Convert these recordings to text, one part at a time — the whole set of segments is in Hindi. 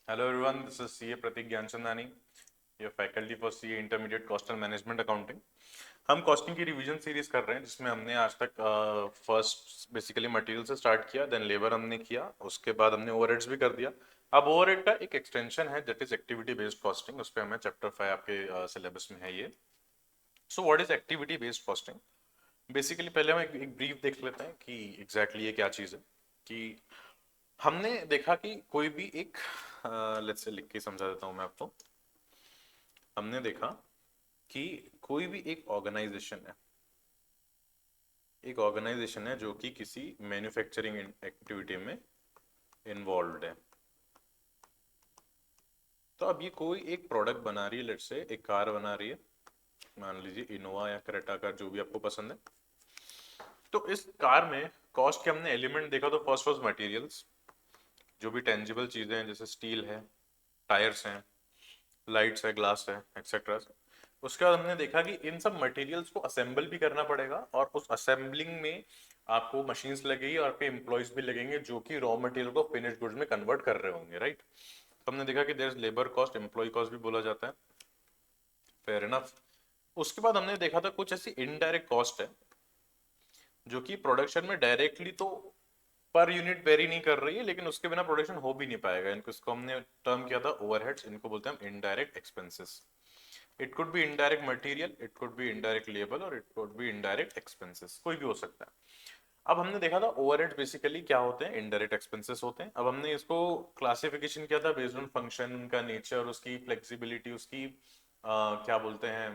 Hello everyone, this is CA Pratik Gyanchandani, your faculty for CA Intermediate Cost and Management Accounting. हम कॉस्टिंग की रिवीजन सीरीज कर रहे हैं जिसमें हमने आज तक फर्स्ट बेसिकली मटेरियल से स्टार्ट किया, देन लेबर हमने किया, उसके बाद हमने ओवरहेड्स भी कर दिया। अब ओवरहेड का एक एक्सटेंशन है that is activity based costing, उस पर हमें चैप्टर 5 आपके सिलेबस में है ये। So what is activity based costing? Basically पहले हम एक ब्रीफ देख लेते हैं कि एग्जैक्टली ये क्या चीज़ है। कि हमने देखा कि कोई भी एक लेट्स से लिख के समझा देता हूँ मैं आपको। हमने देखा कि कोई भी एक ऑर्गेनाइजेशन है जो कि किसी मैन्युफैक्चरिंग एक्टिविटी में इन्वॉल्व है। तो अब ये कोई एक प्रोडक्ट बना रही है, लेट्स से एक कार बना रही है, मान लीजिए इनोवा या क्रेटा कार, जो भी आपको पसंद है। तो इस कार में कॉस्ट के हमने एलिमेंट देखा, तो फर्स्ट वाज मटेरियल्स, जो भी टेंजिबल चीजें हैं जैसे स्टील है, टायर्स हैं, लाइट्स है, ग्लास है, एक्सेट्रा। उसके बाद हमने देखा कि इन सब मटेरियल्स को असेंबल भी करना पड़ेगा और उस असेंबलिंग में आपको मशीन्स लगेगी और आपके एम्प्लॉयज भी लगेंगे जो कि रॉ मटेरियल को फिनिश गुड्स में कन्वर्ट कर रहे होंगे, राइट। तो हमने देखा कि there is labour cost, employ cost भी बोला जाता है, फेयर इनफ। उसके बाद हमने देखा था कुछ ऐसी इनडायरेक्ट कॉस्ट है जो कि प्रोडक्शन में डायरेक्टली तो पर यूनिट वेरी नहीं कर रही है, लेकिन उसके बिना प्रोडक्शन हो भी नहीं पाएगा। इनको इसको हमने टर्म किया था ओवरहेड्स, इनको बोलते हैं हम indirect expenses. It could be indirect material, it could be indirect labour और it could be indirect expenses, कोई भी हो सकता है। अब हमने देखा था ओवरहेड बेसिकली क्या होते हैं, इनडायरेक्ट एक्सपेंसेस होते हैं। अब हमने इसको क्लासिफिकेशन किया था बेस्ड ऑन फंक्शन, उनका नेचर, उसकी फ्लेक्सिबिलिटी, उसकी क्या बोलते हैं,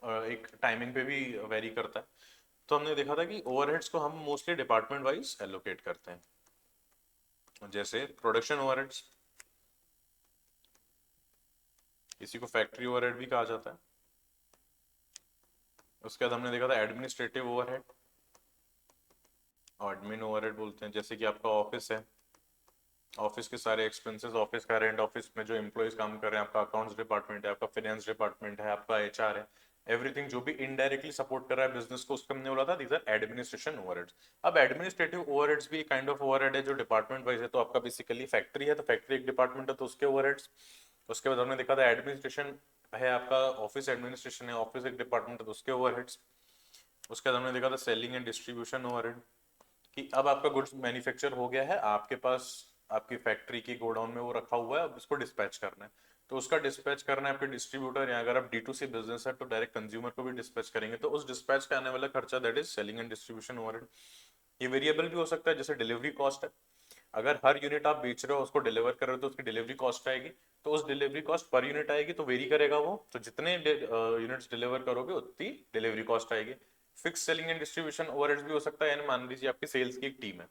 एक टाइमिंग पे भी वेरी करता है। तो हमने देखा था कि ओवरहेड्स को हम मोस्टली डिपार्टमेंट वाइज एलोकेट करते हैं, जैसे प्रोडक्शन ओवरहेड्स, इसी को फैक्ट्री ओवरहेड भी कहा जाता है। उसके बाद हमने देखा था एडमिनिस्ट्रेटिव ओवरहेड, एडमिन ओवरहेड बोलते हैं, जैसे कि आपका ऑफिस है, ऑफिस के सारे एक्सपेंसेस, ऑफिस का रेंट, ऑफिस में जो एम्प्लॉयज काम कर रहे हैं, आपका अकाउंट्स डिपार्टमेंट है, आपका फाइनेंस डिपार्टमेंट है, आपका एचआर है, एवरीथिंग जो भी इनडायरेक्टली सपोर्ट कर रहा है बिजनेस को, उसको हमने बोला था दीज आर एडमिनिस्ट्रेशन ओवरहेड्स। अब एडमिनिस्ट्रेटिव ओवरहेड्स भी काइंड ऑफ ओवरहेड है जो डिपार्टमेंट वाइज है। तो आपका बेसिकली फैक्ट्री है तो फैक्ट्री एक डिपार्टमेंट है तो उसके ओवरहेड्स। उसके बाद हमने देखा था एडमिनिस्ट्रेशन है, आपका ऑफिस एडमिनिस्ट्रेशन है, ऑफिस एक डिपार्टमेंट है तो उसके ओवरहेड्स। उसके बाद हमने देखा था सेलिंग एंड डिस्ट्रीब्यूशन ओवरहेड, कि अब आपका गुड्स मैन्युफैक्चर हो गया है, आपके पास आपकी फैक्ट्री की गोडाउन में वो रखा हुआ है, अब इसको डिस्पैच करना है। तो उसका डिस्पैच करना है आपके डिस्ट्रीब्यूटर, या अगर आप D2C बिजनेस है तो डायरेक्ट कंज्यूमर को भी डिस्पैच करेंगे, तो उस डिस्पैच का आने वाला खर्चा that is selling and distribution overhead. ये वेरिएबल भी हो सकता है, जैसे डिलीवरी कॉस्ट है। अगर हर यूनिट आप बेच रहे हो, उसको डिलीवर कर रहे हो, तो उसकी डिलीवरी कॉस्ट आएगी। तो उस डिलीवरी कॉस्ट पर यूनिट आएगी, तो वेरी करेगा वो, तो जितने यूनिट्स डिलीवर करोगे उतनी डिलीवरी कॉस्ट आएगी। Fix selling and distribution overheads भी हो सकता है, यानी मान लीजिए आपकी सेल्स की एक टीम है,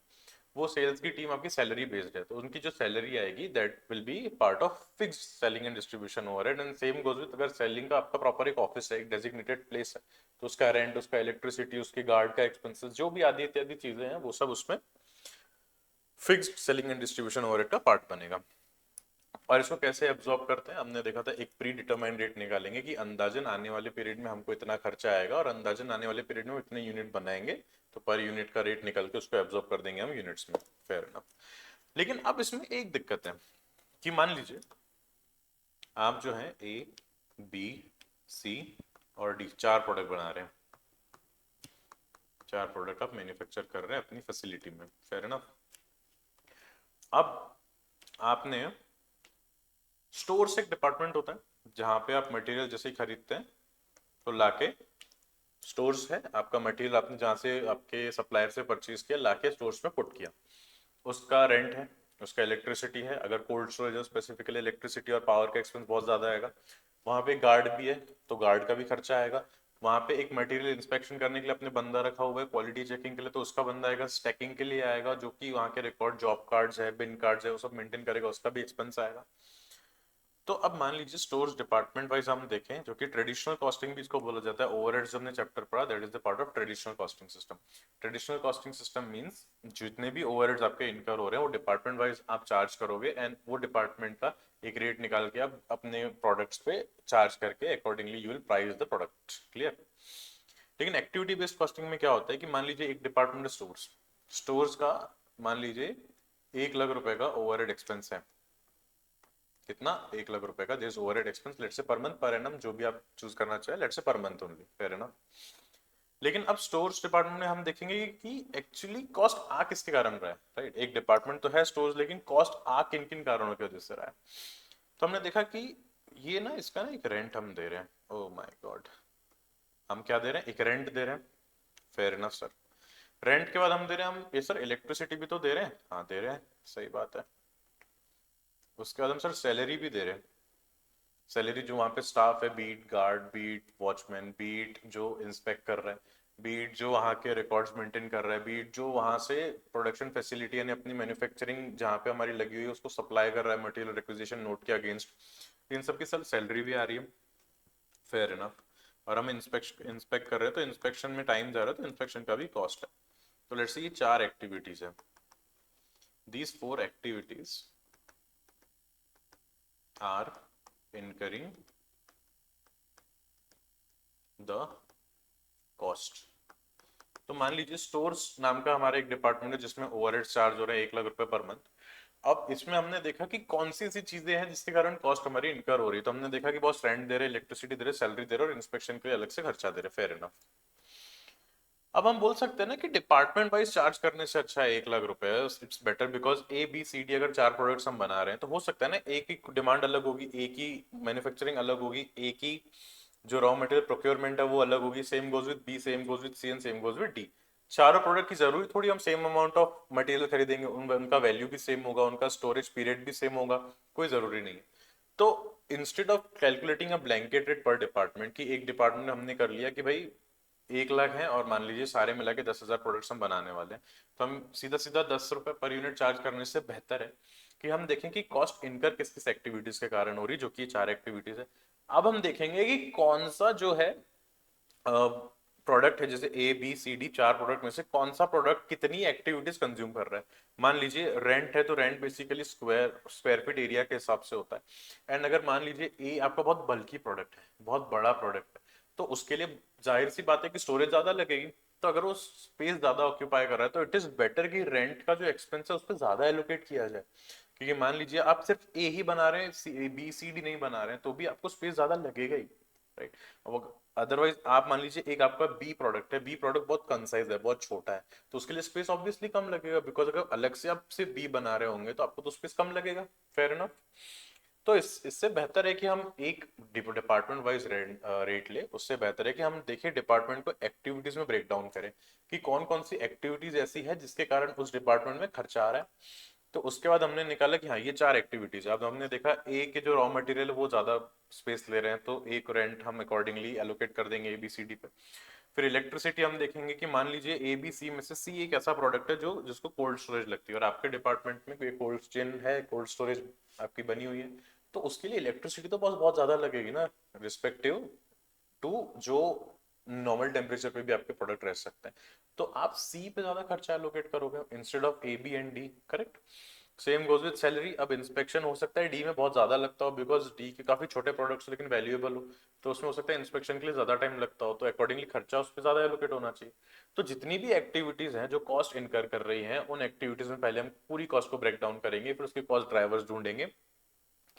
वो सेल्स की टीम आपकी सैलरी बेस्ड है, तो उनकी जो सैलरी आएगी that will be part of fix selling and distribution overhead. And same goes with, अगर सेलिंग का आपका प्रॉपर एक ऑफिस है, एक डेजिग्नेटेड प्लेस है, तो उसका रेंट, उसका इलेक्ट्रिसिटी, उसके गार्ड का एक्सपेंसेस, जो भी आदि इत्यादि चीजें हैं, वो सब उसमें fixed selling and distribution overhead का पार्ट बनेगा। और इसको कैसे एब्जॉर्ब करते हैं, हमने देखा था एक प्री डिटरमाइंड रेट निकालेंगे कि अंदाजन आने वाले पीरियड में हमको इतना खर्चा आएगा और अंदाजन आने वाले पीरियड में इतने यूनिट बनाएंगे, तो पर यूनिट का रेट निकल के उसको एब्जॉर्ब कर देंगे हम यूनिट्स में, फेयर इनफ। लेकिन अब इसमें एक दिक्कत है कि मान लीजिए आप जो है A, B, C और D, चार प्रोडक्ट बना रहे हैं, चार प्रोडक्ट आप मैन्युफैक्चर कर रहे हैं अपनी फैसिलिटी में, फेयर इनफ। अब आपने स्टोर से एक डिपार्टमेंट होता है जहां पे आप मटेरियल जैसे ही खरीदते हैं तो लाके स्टोर्स है, आपका मटेरियल आपने जहाँ से आपके सप्लायर से परचेज किया, लाके स्टोर्स में पुट किया, उसका रेंट है, उसका इलेक्ट्रिसिटी है, अगर कोल्ड स्टोरेज है स्पेसिफिकली इलेक्ट्रिसिटी और पावर का एक्सपेंस बहुत ज़्यादा आएगा। वहाँ पे गार्ड भी है तो गार्ड का भी खर्चा आएगा। वहाँ पे एक मटेरियल इंस्पेक्शन करने के लिए अपने बंदा रखा हुआ है क्वालिटी चेकिंग के लिए, तो उसका बंदा आएगा, स्टैकिंग के लिए आएगा, जो कि वहाँ के रिकॉर्ड जॉब कार्ड्स है, बिन कार्ड्स है, वो सब मेंटेन करेगा, उसका भी एक्सपेंस आएगा। तो अब मान लीजिए स्टोर्स डिपार्टमेंट वाइज हम देखें, जो कि ट्रेडिशनल कॉस्टिंग भी इसको बोला जाता है, ओवरहेड्स हमने चैप्टर पढ़ा, that is the part of traditional costing system. Traditional costing system means जितने भी ओवरहेड्स आपके इनकर हो रहे हैं वो डिपार्टमेंट वाइज आप चार्ज करोगे, एंड वो डिपार्टमेंट का एक रेट निकाल के आप अपने प्रोडक्ट्स पे चार्ज करके accordingly you will price the product, clear. लेकिन एक्टिविटी बेस्ड कॉस्टिंग में क्या होता है कि मान लीजिए एक डिपार्टमेंट स्टोर्स, स्टोर्स का मान लीजिए 1 लाख रुपए का ओवरहेड एक्सपेंस है, कितना, 1 लाख रुपए का this overhead expense, let's say per month, per annum, जो भी आप चूज करना चाहे, let's say per month only, fair enough. लेकिन अब स्टोर्स डिपार्टमेंट में हम देखेंगे कि एक्चुअली कॉस्ट आ किसके कारण रहा है, राइट। एक डिपार्टमेंट तो है स्टोर्स, लेकिन कॉस्ट आ किन किन कारणों की वजह से रहा है। तो हमने देखा कि ये ना, इसका ना एक रेंट हम दे रहे हैं, ओ माय गॉड, हम क्या दे रहे हैं, एक रेंट दे रहे हैं, फेयर इनफ सर। रेंट के बाद हम दे रहे हैं, हम ये सर इलेक्ट्रिसिटी भी तो दे रहे हैं, हाँ दे रहे हैं, सही बात है। उसके बाद हम सर सैलरी भी दे रहे हैं, सैलरी जो वहाँ पे स्टाफ है, beat guard, beat watchman, beat जो इंस्पेक्ट कर रहा है, बीट जो वहाँ के रिकॉर्ड्स मेंटेन कर रहा है, बीट जो वहाँ से प्रोडक्शन फैसिलिटी यानी अपनी मैन्युफैक्चरिंग जहाँ पे हमारी लगी हुई है उसको सप्लाई कर रहा है मटेरियल रिक्विजिशन नोट के अगेंस्ट, इन सब की सर सैलरी भी आ रही है, फेयर इनफ। और हम इंस्पेक्ट कर रहे हैं तो इंस्पेक्शन में टाइम जा रहा है तो इंस्पेक्शन का भी कॉस्ट है। तो लेट्स से ये 4 एक्टिविटीज है, these 4 activities are incurring the cost. तो मान लीजिए स्टोर्स नाम का हमारा एक डिपार्टमेंट है जिसमें ओवरहेड चार्ज हो रहा है 1 लाख रुपए पर मंथ। अब इसमें हमने देखा कि कौन सी ऐसी चीजें हैं जिसके कारण कॉस्ट हमारी इनकर हो रही है। तो हमने देखा कि बहुत रेंट दे रहे, इलेक्ट्रिसिटी दे रहे, सैलरी दे रहे और इंस्पेक्शन के लिए अलग से खर्चा दे रहे, फेयर इनफ। अब हम बोल सकते हैं ना कि डिपार्टमेंट वाइज चार्ज करने से अच्छा है 1 लाख रुपए, it's better because A B C D अगर 4 प्रोडक्ट्स हम बना रहे हैं तो हो सकता है ना एक ही डिमांड अलग होगी, एक ही मैन्युफैक्चरिंग अलग होगी, एक ही जो रॉ मटेरियल प्रोक्योरमेंट है वो अलग होगी, same goes with B, same goes with C and same goes with D. चारों प्रोडक्ट की जरूरी थोड़ी हम सेम अमाउंट ऑफ मटेरियल खरीदेंगे, उनका वैल्यू भी सेम होगा, उनका स्टोरेज पीरियड भी सेम होगा, कोई जरूरी नहीं है। तो instead of calculating a blanket rate पर डिपार्टमेंट की एक डिपार्टमेंट हमने कर लिया कि भाई 1 लाख है और मान लीजिए सारे मिला के 10,000 प्रोडक्ट्स हम बनाने वाले हैं, तो हम सीधा सीधा 10 रुपए पर यूनिट चार्ज करने से बेहतर है कि हम देखें कि कॉस्ट इनकर किस किस एक्टिविटीज के कारण हो रही, जो कि 4 एक्टिविटीज है। अब हम देखेंगे कि कौन सा जो है प्रोडक्ट है, जैसे A B C D 4 product में से कौन सा प्रोडक्ट कितनी एक्टिविटीज कंज्यूम कर रहा है। मान लीजिए रेंट है तो rent basically square square feet area के हिसाब से होता है। एंड अगर मान लीजिए ए आपका बहुत बल्की प्रोडक्ट है, बहुत बड़ा प्रोडक्ट है, तो उसके लिए जाहिर सी बात है कि स्टोरेज ज्यादा लगेगी। तो अगर वो स्पेस ज्यादा ऑक्यूपाई कर रहा है तो इट इज बेटर कि रेंट का जो एक्सपेंस है उस पर ज्यादा एलोकेट किया जाए। क्योंकि मान लीजिए आप सिर्फ ए ही बना रहे हैं, बी सी डी नहीं बना रहे हैं, तो भी आपको स्पेस ज्यादा लगेगा ही, राइट। अब अदरवाइज आप मान लीजिए एक आपका बी प्रोडक्ट है, बी प्रोडक्ट बहुत कंसाइज है, बहुत छोटा है, तो उसके लिए स्पेस ऑब्वियसली कम लगेगा, बिकॉज अगर अलग से आप सिर्फ बी बना रहे होंगे तो आपको तो स्पेस कम लगेगा, फेयर इनफ। तो इससे बेहतर है कि हम एक डिपार्टमेंट वाइज रेट ले, उससे बेहतर है कि हम देखिए डिपार्टमेंट को एक्टिविटीज में ब्रेक डाउन करें कि कौन कौन सी एक्टिविटीज ऐसी है जिसके कारण उस डिपार्टमेंट में खर्चा आ रहा है। तो उसके बाद हमने निकाला कि हाँ ये 4 एक्टिविटीज। अब हमने देखा ए के जो रॉ मटेरियल है वो ज्यादा स्पेस ले रहे हैं, तो ए को रेंट हम अकॉर्डिंगली एलोकेट कर देंगे ए बी सी डी पे। फिर इलेक्ट्रिसिटी हम देखेंगे कि मान लीजिए ए बी सी में से सी एक ऐसा प्रोडक्ट है जो जिसको कोल्ड स्टोरेज लगती है और आपके डिपार्टमेंट में कोई कोल्ड चेन है, कोल्ड स्टोरेज आपकी बनी हुई है, तो उसके लिए इलेक्ट्रिसिटी तो बहुत बहुत ज्यादा लगेगी ना, रिस्पेक्टिव टू जो नॉर्मल टेम्परेचर पे भी आपके प्रोडक्ट रह सकते हैं। तो आप सी पे ज्यादा खर्चा एलोकेट करोगे instead of A B and D, correct. Same goes with salary. अब इंस्पेक्शन हो सकता है डी में बहुत ज्यादा लगता हो बिकॉज डी के काफी छोटे प्रोडक्ट्स लेकिन वैल्यूएबल हो, तो उसमें हो सकता है इंस्पेक्शन के लिए ज्यादा टाइम लगता हो, तो अकॉर्डिंगली खर्चा उस पर ज्यादा एलोकेट होना चाहिए। तो जितनी भी एक्टिविटीज हैं जो कॉस्ट इनकर कर रही हैं, उन एक्टिविटीज में पहले हम पूरी कॉस्ट को ब्रेक डाउन करेंगे, फिर उसके कॉस्ट ड्राइवर्स ढूंढेंगे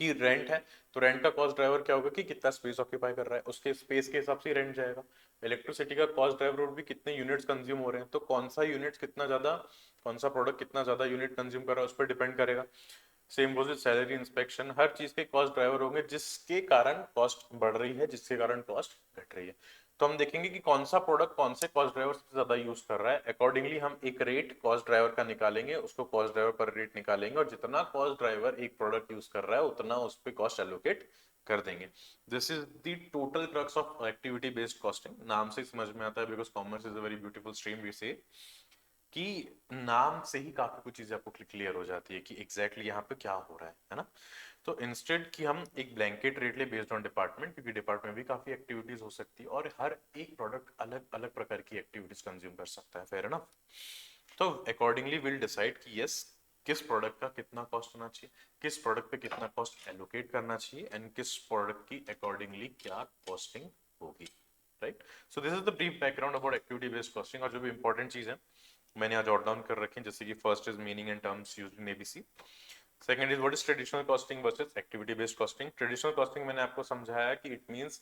कि रेंट है तो रेंट का कॉस्ट ड्राइवर क्या होगा कि कितना स्पेस ऑक्यूपाई कर रहा है, उसके स्पेस के हिसाब से रेंट जाएगा। इलेक्ट्रिसिटी का कॉस्ट ड्राइवर भी कितने यूनिट्स कंज्यूम हो रहे हैं, तो कौन सा यूनिट कितना ज्यादा, कौन सा प्रोडक्ट कितना ज्यादा यूनिट कंज्यूम कर रहा है उस पर डिपेंड करेगा। Same goes with salary, inspection, हर चीज के कॉस्ट ड्राइवर होंगे जिसके कारण कॉस्ट बढ़ रही है, जिसके कारण कॉस्ट घट रही है। तो हम देखेंगे कि कौन सा प्रोडक्ट कौन से कॉस्ट ड्राइवर सबसे ज्यादा यूज कर रहा है, अकॉर्डिंगली हम एक रेट कॉस्ट ड्राइवर का निकालेंगे, उसको कॉस्ट ड्राइवर पर रेट निकालेंगे और जितना कॉस्ट ड्राइवर एक प्रोडक्ट यूज कर रहा है उतना उस पर कॉस्ट एलोकेट कर देंगे। This is the total crux of activity based costing. नाम से समझ में आता है because commerce is a very beautiful stream, we say कि नाम से ही काफी कुछ चीजें आपको क्लियर हो जाती है कि एग्जैक्टली यहाँ पे क्या हो रहा है ना। तो इंस्टेड कि हम एक ब्लैंकेट रेट ले बेस्ड ऑन डिपार्टमेंट, क्योंकि डिपार्टमेंट भी काफी एक्टिविटीज हो सकती है और हर एक प्रोडक्ट अलग अलग प्रकार की एक्टिविटीज कंज्यूम कर सकता है, फेयर है ना। तो अकॉर्डिंगली विल डिसाइड कि यस किस प्रोडक्ट का कितना कॉस्ट होना चाहिए, किस प्रोडक्ट पे कितना कॉस्ट एलोकेट करना चाहिए एंड किस प्रोडक्ट की अकॉर्डिंगली क्या कॉस्टिंग होगी, right. So this is the brief background about activity based costing. और जो भी इंपॉर्टेंट चीज है मैंने यहाँ जॉट डाउन कर रखी है, जैसे कि first is meaning and terms used in ABC, second is what is traditional costing versus activity based costing. Traditional costing मैंने आपको समझाया कि इट मींस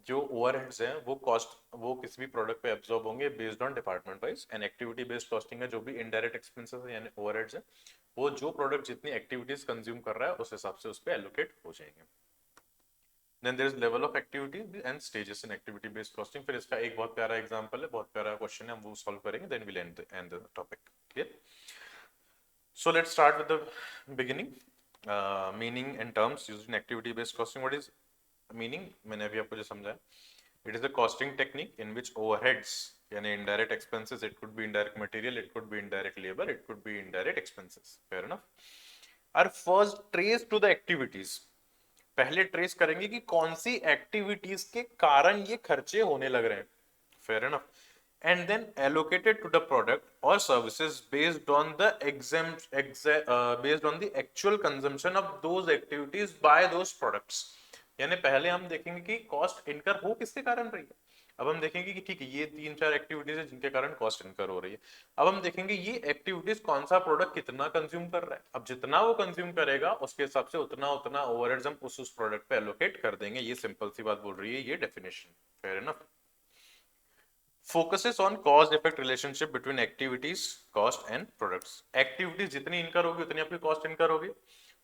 जो ओवरहेड्स हैं वो कॉस्ट वो किसी भी प्रोडक्ट पे एब्जॉर्ब होंगे based on department wise. And activity based costing है जो भी इनडायरेक्ट एक्सपेंसेस है यानी ओवरहेड्स है वो जो प्रोडक्ट जितनी एक्टिविटीज कंज्यूम कर रहा है उस हिसाब से उस पर एलोकेट हो जाएंगे। Then there is level of activity and stages in activity based costing. फिर इसका एक बहुत प्यारा एग्जांपल है, बहुत प्यारा क्वेश्चन है, हम वो सॉल्व करेंगे then will end the topic. Clear? So let's start with the beginning. Meaning and terms used in activity based costing. What is meaning? मैंने अभी आपको जो समझाया, it is a costing technique in which overheads यानी indirect expenses, it could be indirect material, it could be indirect labor, it could be indirect expenses, fair enough, are first traced to the activities. पहले ट्रेस करेंगे कि कौन सी एक्टिविटीज के कारण ये खर्चे होने लग रहे हैं, fair enough, and then allocated to the product or services based on the based on the actual consumption of those activities by those products. यानी पहले हम देखेंगे कि कॉस्ट इनकर हो किसके कारण रही है। अब हम देखेंगे कि ठीक है ये 3-4 एक्टिविटीज है जिनके कारण कॉस्ट इनकर हो रही है। अब हम देखेंगे ये एक्टिविटीज कौन सा प्रोडक्ट कितना कंज्यूम कर रहा है। अब जितना वो कंज्यूम करेगा उसके हिसाब से उतना उतना ओवरहेड्स हम उस प्रोडक्ट पे एलोकेट कर देंगे। ये सिंपल सी बात बोल रही है ये definition, fair enough. Focuses on cause effect relationship between activities, cost and products. Activities जितनी इनकर होगी उतनी आपकी कॉस्ट इनकर होगी,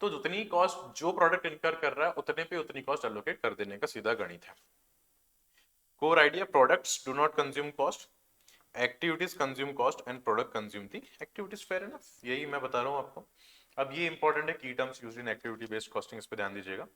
तो जितनी कॉस्ट जो प्रोडक्ट इनकर कर रहा है उतने पे उतनी कॉस्ट एलोकेट कर देने का सीधा गणित है। Core idea, products do not consume cost, activities consume cost and product consume the activities, fair enough. यही मैं बता रहा हूँ आपको। अब ये इंपॉर्टेंट है, की terms used in activity based costing, इस पे ध्यान दीजिएगा।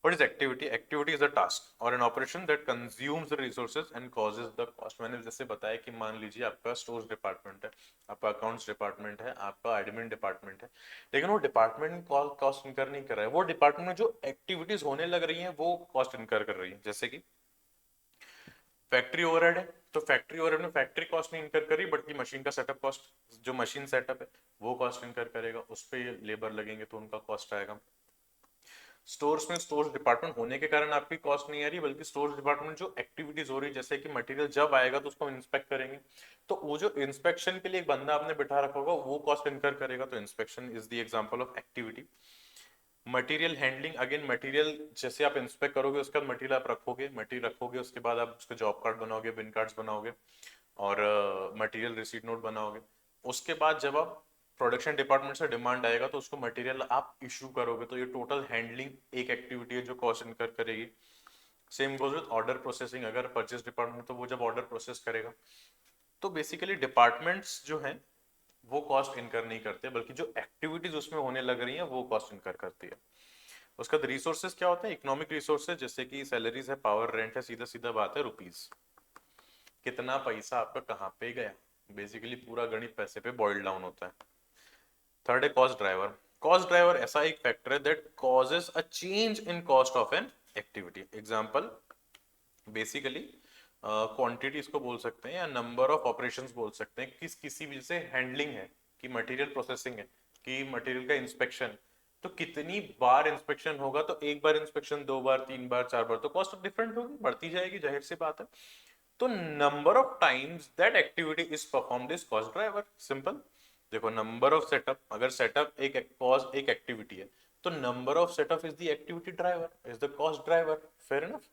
What is activity? Activity is a task or an operation that consumes the resources and causes the cost. मैंने जैसे बताया कि मान लीजिए आपका स्टोर्स डिपार्टमेंट है, आपका अकाउंट्स डिपार्टमेंट है, आपका एडमिन डिपार्टमेंट है, लेकिन वो डिपार्टमेंट कॉस्ट इनकर नहीं कर रहा है। वो डिपार्टमेंट में जो एक्टिविटीज होने लग रही हैं वो कॉस्ट इनकर कर रही है। जैसे कि फैक्ट्री ओवरहेड है, तो फैक्ट्री ओवरहेड में फैक्ट्री कॉस्ट नहीं इनकर करी बल्कि मशीन का सेटअप कॉस्ट, जो मशीन सेटअप है वो कॉस्ट इनकर करेगा, उस पर लेबर लगेंगे तो उनका कॉस्ट आएगा। स्टोर्स में स्टोर्स डिपार्टमेंट होने के कारण आपकी कॉस्ट नहीं आ रही बल्कि स्टोर्स डिपार्टमेंट जो एक्टिविटीज हो रही, जैसे कि मटेरियल जब आएगा तो उसको इंस्पेक्ट करेंगे, तो वो जो इंस्पेक्शन के लिए एक बंदा आपने बिठा रखा होगा वो कॉस्ट इनकर करेगा, तो inspection is the example of activity. Material handling, again material जैसे आप इंस्पेक्ट करोगे उसके बाद मटेरियल आप रखोगे, मटेरियल रखोगे उसके बाद आप उसके जॉब कार्ड बनाओगे, बिन कार्ड्स बनाओगे और मटेरियल रिसीट नोट बनाओगे। उसके बाद जब आप प्रोडक्शन डिपार्टमेंट से डिमांड आएगा तो उसको मटेरियल आप इशू करोगे, तो ये टोटल हैंडलिंग एक एक्टिविटी है जो कॉस्ट इनकर करेगी। Same goes with order processing, अगर परचेस डिपार्टमेंट तो वो जब ऑर्डर प्रोसेस करेगा, तो बेसिकली डिपार्टमेंट्स जो हैं वो कॉस्ट इनकर नहीं करते बल्कि जो एक्टिविटीज उसमें होने लग रही हैं वो कॉस्ट इनकर करती है। उसका रिसोर्सेज क्या होते हैं? इकोनॉमिक रिसोर्सेज, जैसे कि सैलरीज है, पावर, रेंट है, सीधा सीधा बात है रुपीज, कितना पैसा आपका कहाँ पे गया, बेसिकली पूरा गणित पैसे पे बॉइल डाउन होता है। थर्ड है कॉस्ट ड्राइवर। कॉस्ट ड्राइवर ऐसा एक फैक्टर है that causes a change in cost of an activity. Example basically quantity इसको बोल सकते हैं या नंबर ऑफ ऑपरेशंस बोल सकते हैं। किसी भी जैसे हैंडलिंग है कि मटेरियल प्रोसेसिंग है कि मटेरियल का इंस्पेक्शन, तो कितनी बार इंस्पेक्शन होगा, तो एक बार इंस्पेक्शन, 2 बार, 3 बार, 4 बार, तो कॉस्ट डिफरेंट होगी, बढ़ती जाएगी, जाहिर सी बात है। तो number of times that activity is performed is cost driver. Simple देखो, नंबर ऑफ सेटअप, अगर सेटअप एक एक्टिविटी है तो number of setup is the activity driver, is the cost driver, fair enough.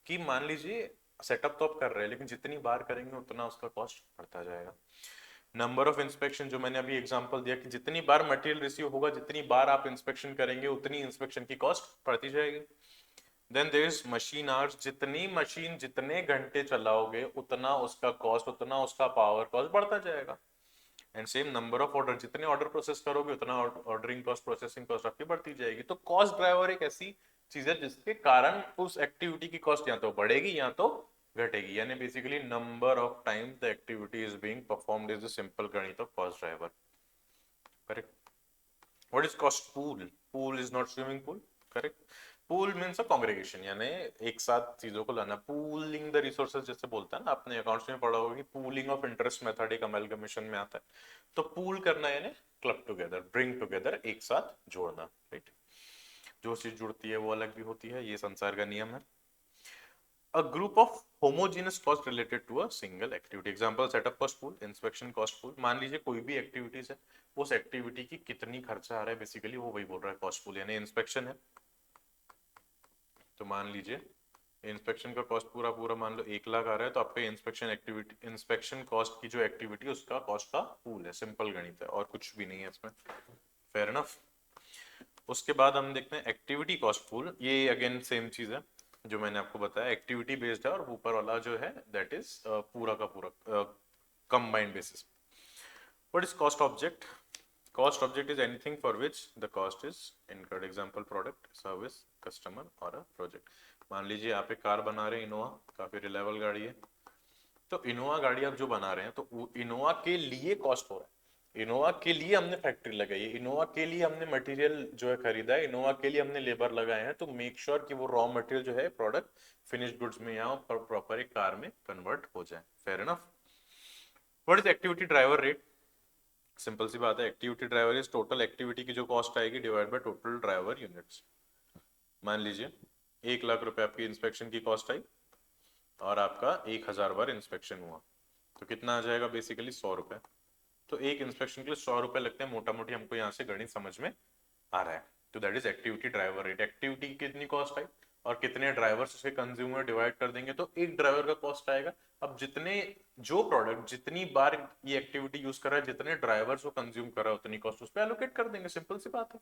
कि मान लीजिए सेटअप तो आप कर रहे हैं लेकिन जितनी बार करेंगे उतना उसका कॉस्ट बढ़ता जाएगा। नंबर ऑफ इंस्पेक्शन, जो मैंने अभी एग्जांपल दिया कि जितनी बार मटेरियल रिसीव होगा, जितनी बार आप इंस्पेक्शन करेंगे उतनी इंस्पेक्शन की कॉस्ट बढ़ती जाएगी। Then there is machine hours, जितनी मशीन जितने घंटे चलाओगे उतना उसका कॉस्ट, उतना उसका पावर कॉस्ट बढ़ता जाएगा। And same number of order, जितने ऑर्डर प्रोसेस करोगे उतना ऑर्डरिंग कॉस्ट, प्रोसेसिंग कॉस्ट आपकी बढ़ती जाएगी। तो कॉस्ट ड्राइवर एक ऐसी चीज है जिसके कारण उस एक्टिविटी की कॉस्ट या तो बढ़ेगी या तो घटेगी, यानी basically number of time the activity is being performed is the simple गणित of cost driver, correct. What is cost pool? Pool is not swimming pool, correct. Pool means a congregation, यानी एक साथ चीजों को लाना। पूलिंग द रिसोर्सेज जैसे बोलता है ना, आपने अकाउंट्स में पढ़ा होगा कि पूलिंग ऑफ इंटरेस्ट मेथड एक अमेलगमेशन में आता है। तो पूल करना यानी क्लब टुगेदर, ब्रिंग टुगेदर, एक साथ जोड़ना, राइट। जो चीज जुड़ती है वो अलग भी होती है, ये संसार का नियम है। a group of homogeneous cost related to a single activity. Example, setup cost pool, inspection cost pool. मान लीजिए कोई भी एक्टिविटीज है, उस एक्टिविटी की कितनी खर्चा आ रहा है, बेसिकली वो वही बोल रहा है कॉस्ट पूल। यानी इंस्पेक्शन है तो मान लीजिए इंस्पेक्शन का कॉस्ट पूरा पूरा मान लो 1 लाख आ रहा है, तो आपके इंस्पेक्शन एक्टिविटी, इंस्पेक्शन कॉस्ट की जो एक्टिविटी उसका कॉस्ट का पूल है। सिंपल गणित है और कुछ भी नहीं है इसमें। Fair enough. उसके बाद हम देखते हैं एक्टिविटी कॉस्ट पूल। ये अगेन सेम चीज है जो मैंने आपको बताया, एक्टिविटी बेस्ड है और ऊपर वाला जो है दैट इज पूरा का पूरा combined basis. What is cost object? Cost object is anything for which the cost is incurred. Example, product, service, customer और अ प्रोजेक्ट। मान लीजिए आप एक कार बना रहे हैं, इनोवा, काफी रिलायबल गाड़ी है। तो इनोवा गाड़ी आप जो बना रहे हैं तो इनोवा के लिए कॉस्ट हो रहा है, इनोवा के लिए हमने फैक्ट्री लगाई है, इनोवा के लिए हमने मटेरियल जो है खरीदा है, इनोवा के लिए हमने लेबर लगाए हैं। तो मेक श्योर कि वो रॉ मटेरियल जो है प्रोडक्ट फिनिश गुड्स में या प्रॉपर एक कार में कन्वर्ट हो जाए। Fair enough. What is activity driver rate? Simple सी बात है, activity driver is total activity की जो कॉस्ट आएगी divide by total driver units. मान लीजिए 1 लाख रुपए आपकी इंस्पेक्शन की कॉस्ट आई और आपका 1000 बार इंस्पेक्शन हुआ, तो कितना आ जाएगा? बेसिकली 100 रुपए। तो एक इंस्पेक्शन के लिए 100 रुपए लगते हैं, मोटा मोटी हमको यहाँ से गणित समझ में आ रहा है। तो that is activity driver rate. Activity की कितनी कॉस्ट आई और कितने ड्राइवर्स उसके कंज्यूमर डिवाइड कर देंगे तो एक ड्राइवर का कॉस्ट आएगा। अब जितने जो प्रोडक्ट जितनी बार ये एक्टिविटी यूज कर रहा है, जितने ड्राइवर्स वो कंज्यूम कर रहा है, उतनी कॉस्ट उस पर एलोकेट कर देंगे। सिंपल सी बात है।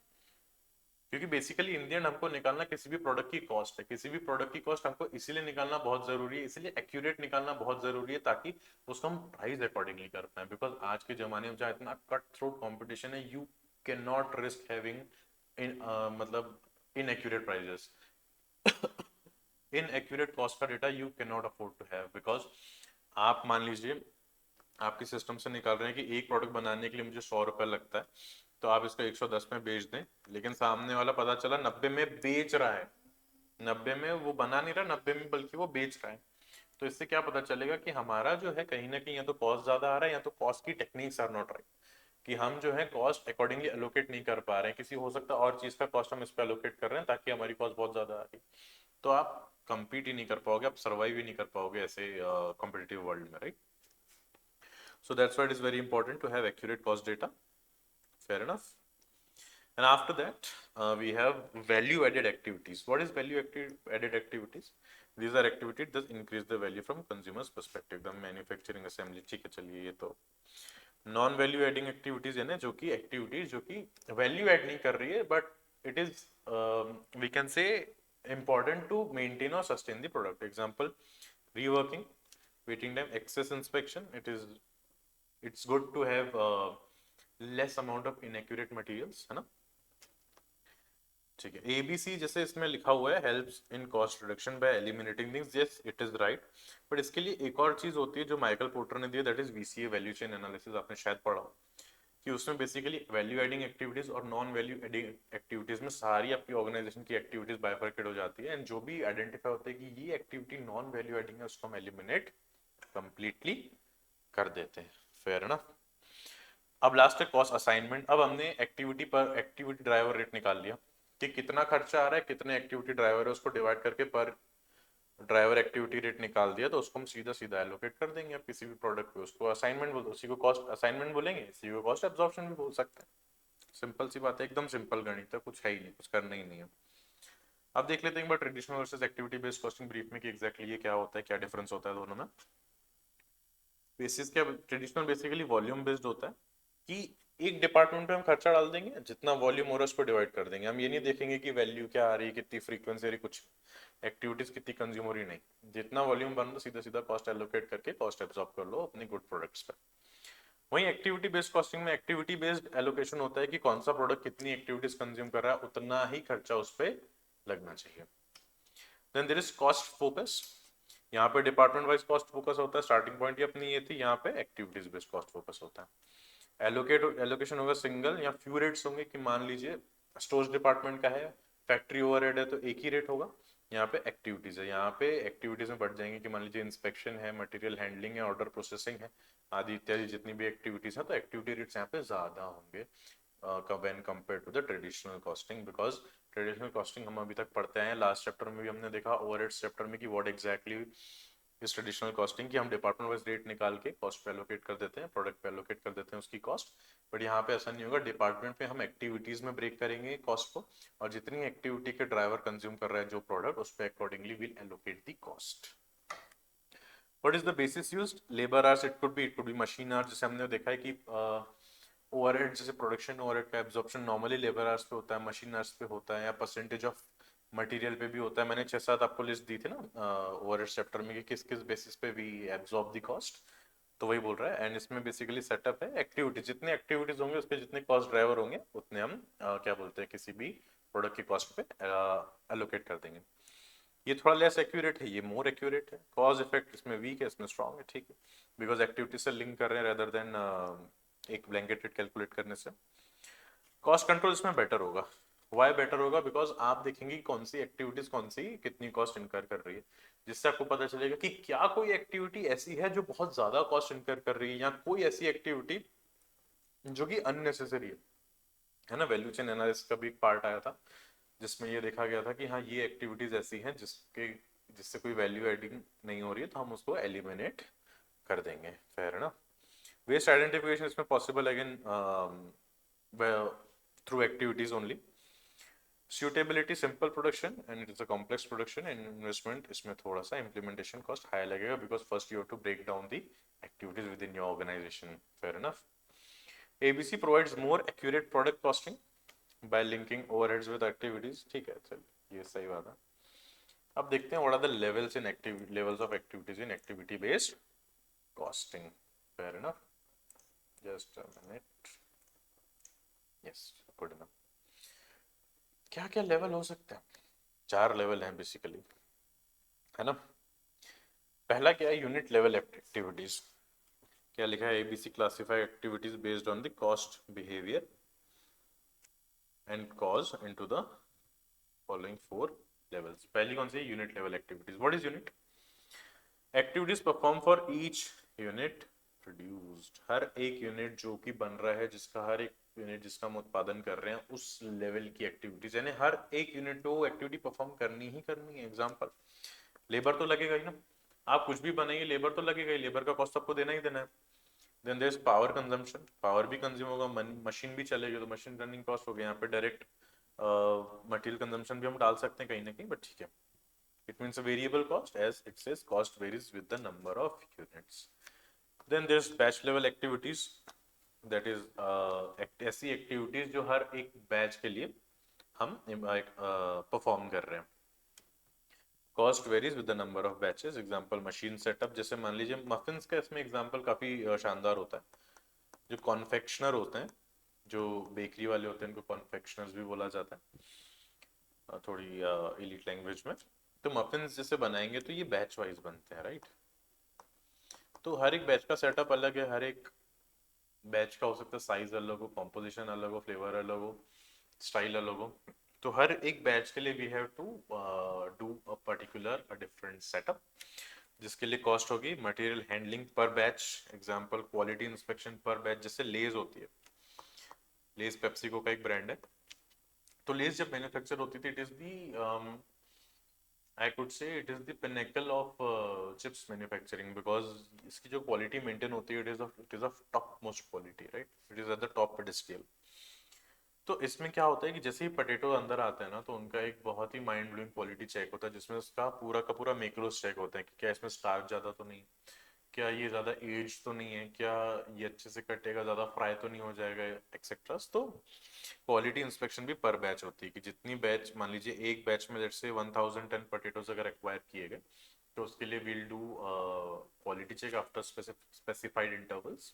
क्योंकि बेसिकली इंडियन हमको निकालना किसी भी प्रोडक्ट की कॉस्ट है, किसी भी प्रोडक्ट की कॉस्ट हमको इसीलिए निकालना बहुत जरूरी है, इसीलिए एक्यूरेट निकालना बहुत जरूरी है ताकि उसको हम प्राइस अकॉर्डिंगली कर पाए। बिकॉज आज के जमाने में जहाँ इतना कट थ्रोट कॉम्पिटिशन है, you can not risk having in मतलब इनएक्यूरेट प्राइजेस। इनएक्यूरेट कॉस्ट का data you can not afford to have. Because आप मान लीजिए आपके सिस्टम से निकाल रहे हैं कि एक प्रोडक्ट बनाने के लिए मुझे 100 रुपए लगता है, तो आप इसको 110 में बेच दें, लेकिन सामने वाला पता चला 90 में बेच रहा है, 90 में वो बना नहीं रहा, 90 में बल्कि वो बेच रहा है। तो इससे क्या पता चलेगा कि हमारा जो है कहीं ना कहीं या तो कॉस्ट ज्यादा आ रहा है या तो कॉस्ट की टेक्निक्स आर नॉट राइट, कि हम जो है कॉस्ट अकॉर्डिंगली एलोकेट नहीं कर पा रहे हैं। किसी हो सकता है और चीज का कॉस्ट हम इस पर एलोकेट कर रहे हैं ताकि हमारी कॉस्ट बहुत ज्यादा आ रही, तो आप कंपीट ही नहीं कर पाओगे, आप सर्वाइव ही नहीं कर पाओगे ऐसे कॉम्पिटिटिव वर्ल्ड में, right? So that's why it is very important to have accurate cost data. Fair enough. And after that, we have value-added activities. What is value-added activities? These are activities that increase the value from consumer's perspective. The manufacturing assembly, ठीक है, चलिए ये तो नॉन वैल्यू एडिंग एक्टिविटीज है ना, जो कि एक्टिविटीज जो कि वैल्यू ऐड नहीं कर रही है, but it is we can say important to maintain or sustain the product. Example, reworking, waiting time, excess inspection. It's good to have less amount of inaccurate materials, है ना? ठीक है। ABC जैसे इसमें लिखा हुआ है, helps in cost reduction bye eliminating things. Yes, it is right, but इसके लिए एक और चीज होती है जो माइकल पोर्टर ने दी है, that is VCA, value chain analysis. आपने शायद पढ़ा हो कि उसमें बेसिकली वैल्यू एडिंग एक्टिविटीज और नॉन वैल्यू एडिंग एक्टिविटीज में सारी आपकी ऑर्गेनाइजेशन की एक्टिविटीज बाइफरकेट हो जाती है, एंड जो भी आइडेंटिफाई होता है कि ये एक्टिविटी नॉन वैल्यू एडिंग है, उसको हम एलिमिनेट कंप्लीटली कर देते हैं। फेयर ना? अब लास्ट है कॉस्ट असाइनमेंट। अब हमने एक्टिविटी पर एक्टिविटी ड्राइवर रेट निकाल लिया कि कितना खर्चा आ रहा है, कितने एक्टिविटी ड्राइवर है, उसको डिवाइड करके पर ड्राइवर एक्टिविटी रेट निकाल दिया, तो उसको हम सीधा सीधा एलोकेट कर देंगे। अब किसी भी प्रोडक्ट पे उसको असाइनमेंट बोलते, उसी को कॉस्ट असाइनमेंट बोलेंगे, इसी को कॉस्ट एब्जॉर्प्शन भी बोल सकते हैं। सिंपल सी बात है, एकदम सिंपल गणित है, कुछ है ही नहीं, कुछ करना ही नहीं है। अब देख लेते हैं एक बार traditional versus activity based costing brief में कि एग्जैक्टली ये क्या होता है, क्या डिफरेंस होता है दोनों में। बेसिस क्या, ट्रेडिशनल बेसिकली वॉल्यूम बेस्ड होता है कि एक डिपार्टमेंट पे हम खर्चा डाल देंगे, जितना वॉल्यूम हो रहा है उसको डिवाइड कर देंगे। हम ये नहीं देखेंगे कि वैल्यू क्या आ रही है, कितनी फ्रीक्वेंसी आ रही, कुछ एक्टिविटीज कितनी कंज्यूम हो रही, नहीं, जितना वॉल्यूम बन रहा है सीधा सीधा कॉस्ट एलोकेट करके कॉस्ट एब्जॉर्ब कर लो अपने गुड प्रोडक्ट्स पे। वहीं एक्टिविटी बेस्ड कॉस्टिंग में एक्टिविटी बेस्ड एलोकेशन होता है कि कौन सा प्रोडक्ट कितनी एक्टिविटीज कंज्यूम कर रहा है, उतना ही खर्चा उस पर लगना चाहिए। Then there is cost focus. यहाँ पे डिपार्टमेंट वाइज कॉस्ट फोकस होता है, स्टार्टिंग पॉइंट ही अपनी ये थी। यहाँ पे एक्टिविटीज बेस्ड कॉस्ट फोकस होता है। एलोकेशन होगा सिंगल या फ्यू रेट्स होंगे, कि मान लीजिए स्टोर्स डिपार्टमेंट का है, फैक्ट्री ओवरहेड है तो एक ही रेट होगा। यहाँ पे एक्टिविटीज है, यहाँ पे एक्टिविटीज में बढ़ जाएंगे कि मान लीजिए इंस्पेक्शन है, मटेरियल हैंडलिंग है, ऑर्डर प्रोसेसिंग है, आदि इत्यादि जितनी भी एक्टिविटीज है, तो एक्टिविटी रेट्स यहाँ पे ज्यादा होंगे। When compare to the traditional costing, because traditional costing हम अभी तक पढ़ते आए हैं। लास्ट चैप्टर में भी हमने देखा ओवरहेड्स चैप्टर में कि व्हाट एग्जैक्टली इस ट्रेडिशनल कॉस्टिंग की, हम डिपार्टमेंट वाइज रेट निकाल के कॉस्ट पे एलोकेट कर देते हैं, प्रोडक्ट पे एलोकेट कर देते हैं उसकी कॉस्ट। बट यहाँ पे ऐसा नहीं होगा, डिपार्टमेंट पे हम एक्टिविटीज में ब्रेक करेंगे कॉस्ट को, और जितनी एक्टिविटी के ड्राइवर कंज्यूम कर रहा है जो प्रोडक्ट, उस पर accordingly will allocate the cost. What is the basis used? Labor hours, it could be machine hours, जैसे हमने देखा है कि ओवरहेड, जैसे प्रोडक्शन ओवरहेड का एब्जॉर्प्शन नॉर्मली लेबर आवर्स पे होता है, मशीन आवर्स पे होता है, या परसेंटेज ऑफ मटेरियल पे भी होता है। मैंने 6-7 आपको लिस्ट दी थी ना ओवरहेड चैप्टर में कि किस किस बेसिस पे वी एब्जॉर्ब द कॉस्ट, तो वही बोल रहा है। एंड इसमें बेसिकली सेटअप है एक्टिविटी, जितने एक्टिविटीज होंगे उस पर जितने कॉस्ट ड्राइवर होंगे उतने हम क्या बोलते हैं किसी भी प्रोडक्ट की कॉस्ट पे एलोकेट कर देंगे। ये थोड़ा लेस एक्यूरेट है, ये मोर एक्यूरेट है। कॉज इफेक्ट इसमें वीक है, इसमें स्ट्रॉन्ग है, ठीक है, बिकॉज एक्टिविटी से लिंक कर रहे हैं रेदर देन एक ब्लैंकेट रेट कैलकुलेट करने से। कॉस्ट कंट्रोल इसमें बेटर होगा। वाई बेटर होगा? बिकॉज आप देखेंगे कौन सी एक्टिविटीज कौन सी कितनी कॉस्ट इनकर कर रही है, जिससे आपको पता चलेगा कि क्या कोई एक्टिविटी ऐसी है जो बहुत ज्यादा कॉस्ट इनकर कर रही है, या कोई ऐसी एक्टिविटी जो कि अननेसेसरी है ना। वैल्यू चेन एनालिसिस का भी एक पार्ट आया था जिसमें ये देखा गया था कि हाँ ये एक्टिविटीज ऐसी हैं जिससे कोई वैल्यू एडिंग नहीं हो रही है, तो हम उसको एलिमिनेट कर देंगे। फेयर है ना। वेस्ट आइडेंटिफिकेशन इसमें possible again through activities only. suitability simple production and it is a complex production and investment, इसमें थोड़ा सा इम्प्लीमेंटेशन कॉस्ट हाई लगेगा, because first you have to break down the activities within your organisation. Fair enough. ABC provides more accurate product costing by linking overheads with activities, ठीक है, चल ये सही बात है। अब देखते हैं what are the levels in levels of activities in activity based costing. Fair enough. Just a minute. Yes, good enough. क्या क्या लेवल हो सकते हैं? 4 लेवल हैं बेसिकली, है ना। पहला क्या है? Unit level activities. क्या लिखा है? ABC classify activities based on the cost behaviour and cause into the following 4 levels. पहली कौन सी? Unit level activities. What is unit? Activities perform for each unit produced. हर एक यूनिट जो कि बन रहा है, जिसका हर एक यूनिट जिसका हम उत्पादन कर रहे हैं, उस लेवल की एक्टिविटीज, यानी हर एक यूनिट पे वो एक्टिविटी परफॉर्म करनी ही करनी है। एग्जांपल, लेबर तो लगेगा ही ना, आप कुछ भी बनाइए लेबर तो लगेगा ही, लेबर का कॉस्ट आपको देना ही देना है। Then there is power consumption, power भी कंज्यूम होगा, मशीन भी चलेगी तो मशीन रनिंग कॉस्ट हो गया। यहाँ पे डायरेक्ट मटेरियल कंजम्पशन भी हम डाल सकते हैं कहीं ना कहीं, बट ठीक है। It means a variable cost, as it says cost varies with the number of units. Then there's batch level activities, that is ऐसी activities जो हर एक बैच के लिए हम परफॉर्म कर रहे हैं। Cost varies with the number of batches. Example machine setup, जैसे मान लीजिए मफिन्स का इसमें एग्जांपल काफी शानदार होता है। जो कॉन्फेक्शनर होते हैं, जो बेकरी वाले होते हैं, उनको कॉन्फेक्शनर्स भी बोला जाता है थोड़ी इलीट लैंग्वेज में। तो मफिन्स जैसे बनाएंगे तो ये बैच वाइज बनते हैं, राइट। तो हर एक बैच का सेटअप अलग है, हर एक बैच का हो सकता है साइज अलग हो, कॉम्पोजिशन अलग हो, फ्लेवर अलग हो, स्टाइल अलग हो। तो हर एक बैच के लिए we have to do a particular different setup, जिसके लिए कॉस्ट होगी material handling per batch. Example quality inspection per batch, जैसे लेज होती है, लेज पेप्सिको का एक ब्रांड है। तो लेज जब मैन्युफैक्चर होती थी, it is the I could say it is the pinnacle of chips manufacturing, because इसकी जो quality maintain होती है, it is of top most quality, right? It is at the top pedestal. तो इसमें क्या होता है कि जैसे ही पोटैटो अंदर आते हैं ना, तो उनका एक बहुत ही माइंड ब्लोइंग क्वालिटी चेक होता है, जिसमें उसका पूरा का पूरा मैक्रोस चेक होता है कि क्या इसमें स्टार्च ज़्यादा तो नहीं, क्या ये ज़्यादा एज तो नहीं है, क्या ये अच्छे से कटेगा, ज़्यादा फ्राई तो नहीं हो जाएगा, एक्सेट्रा। तो क्वालिटी इंस्पेक्शन भी पर बैच होती है कि जितनी बैच, मान लीजिए एक बैच में लेट्स से 1000 टन पोटैटोज अगर एक्वायर किए गए, तो उसके लिए will do quality check after specified intervals.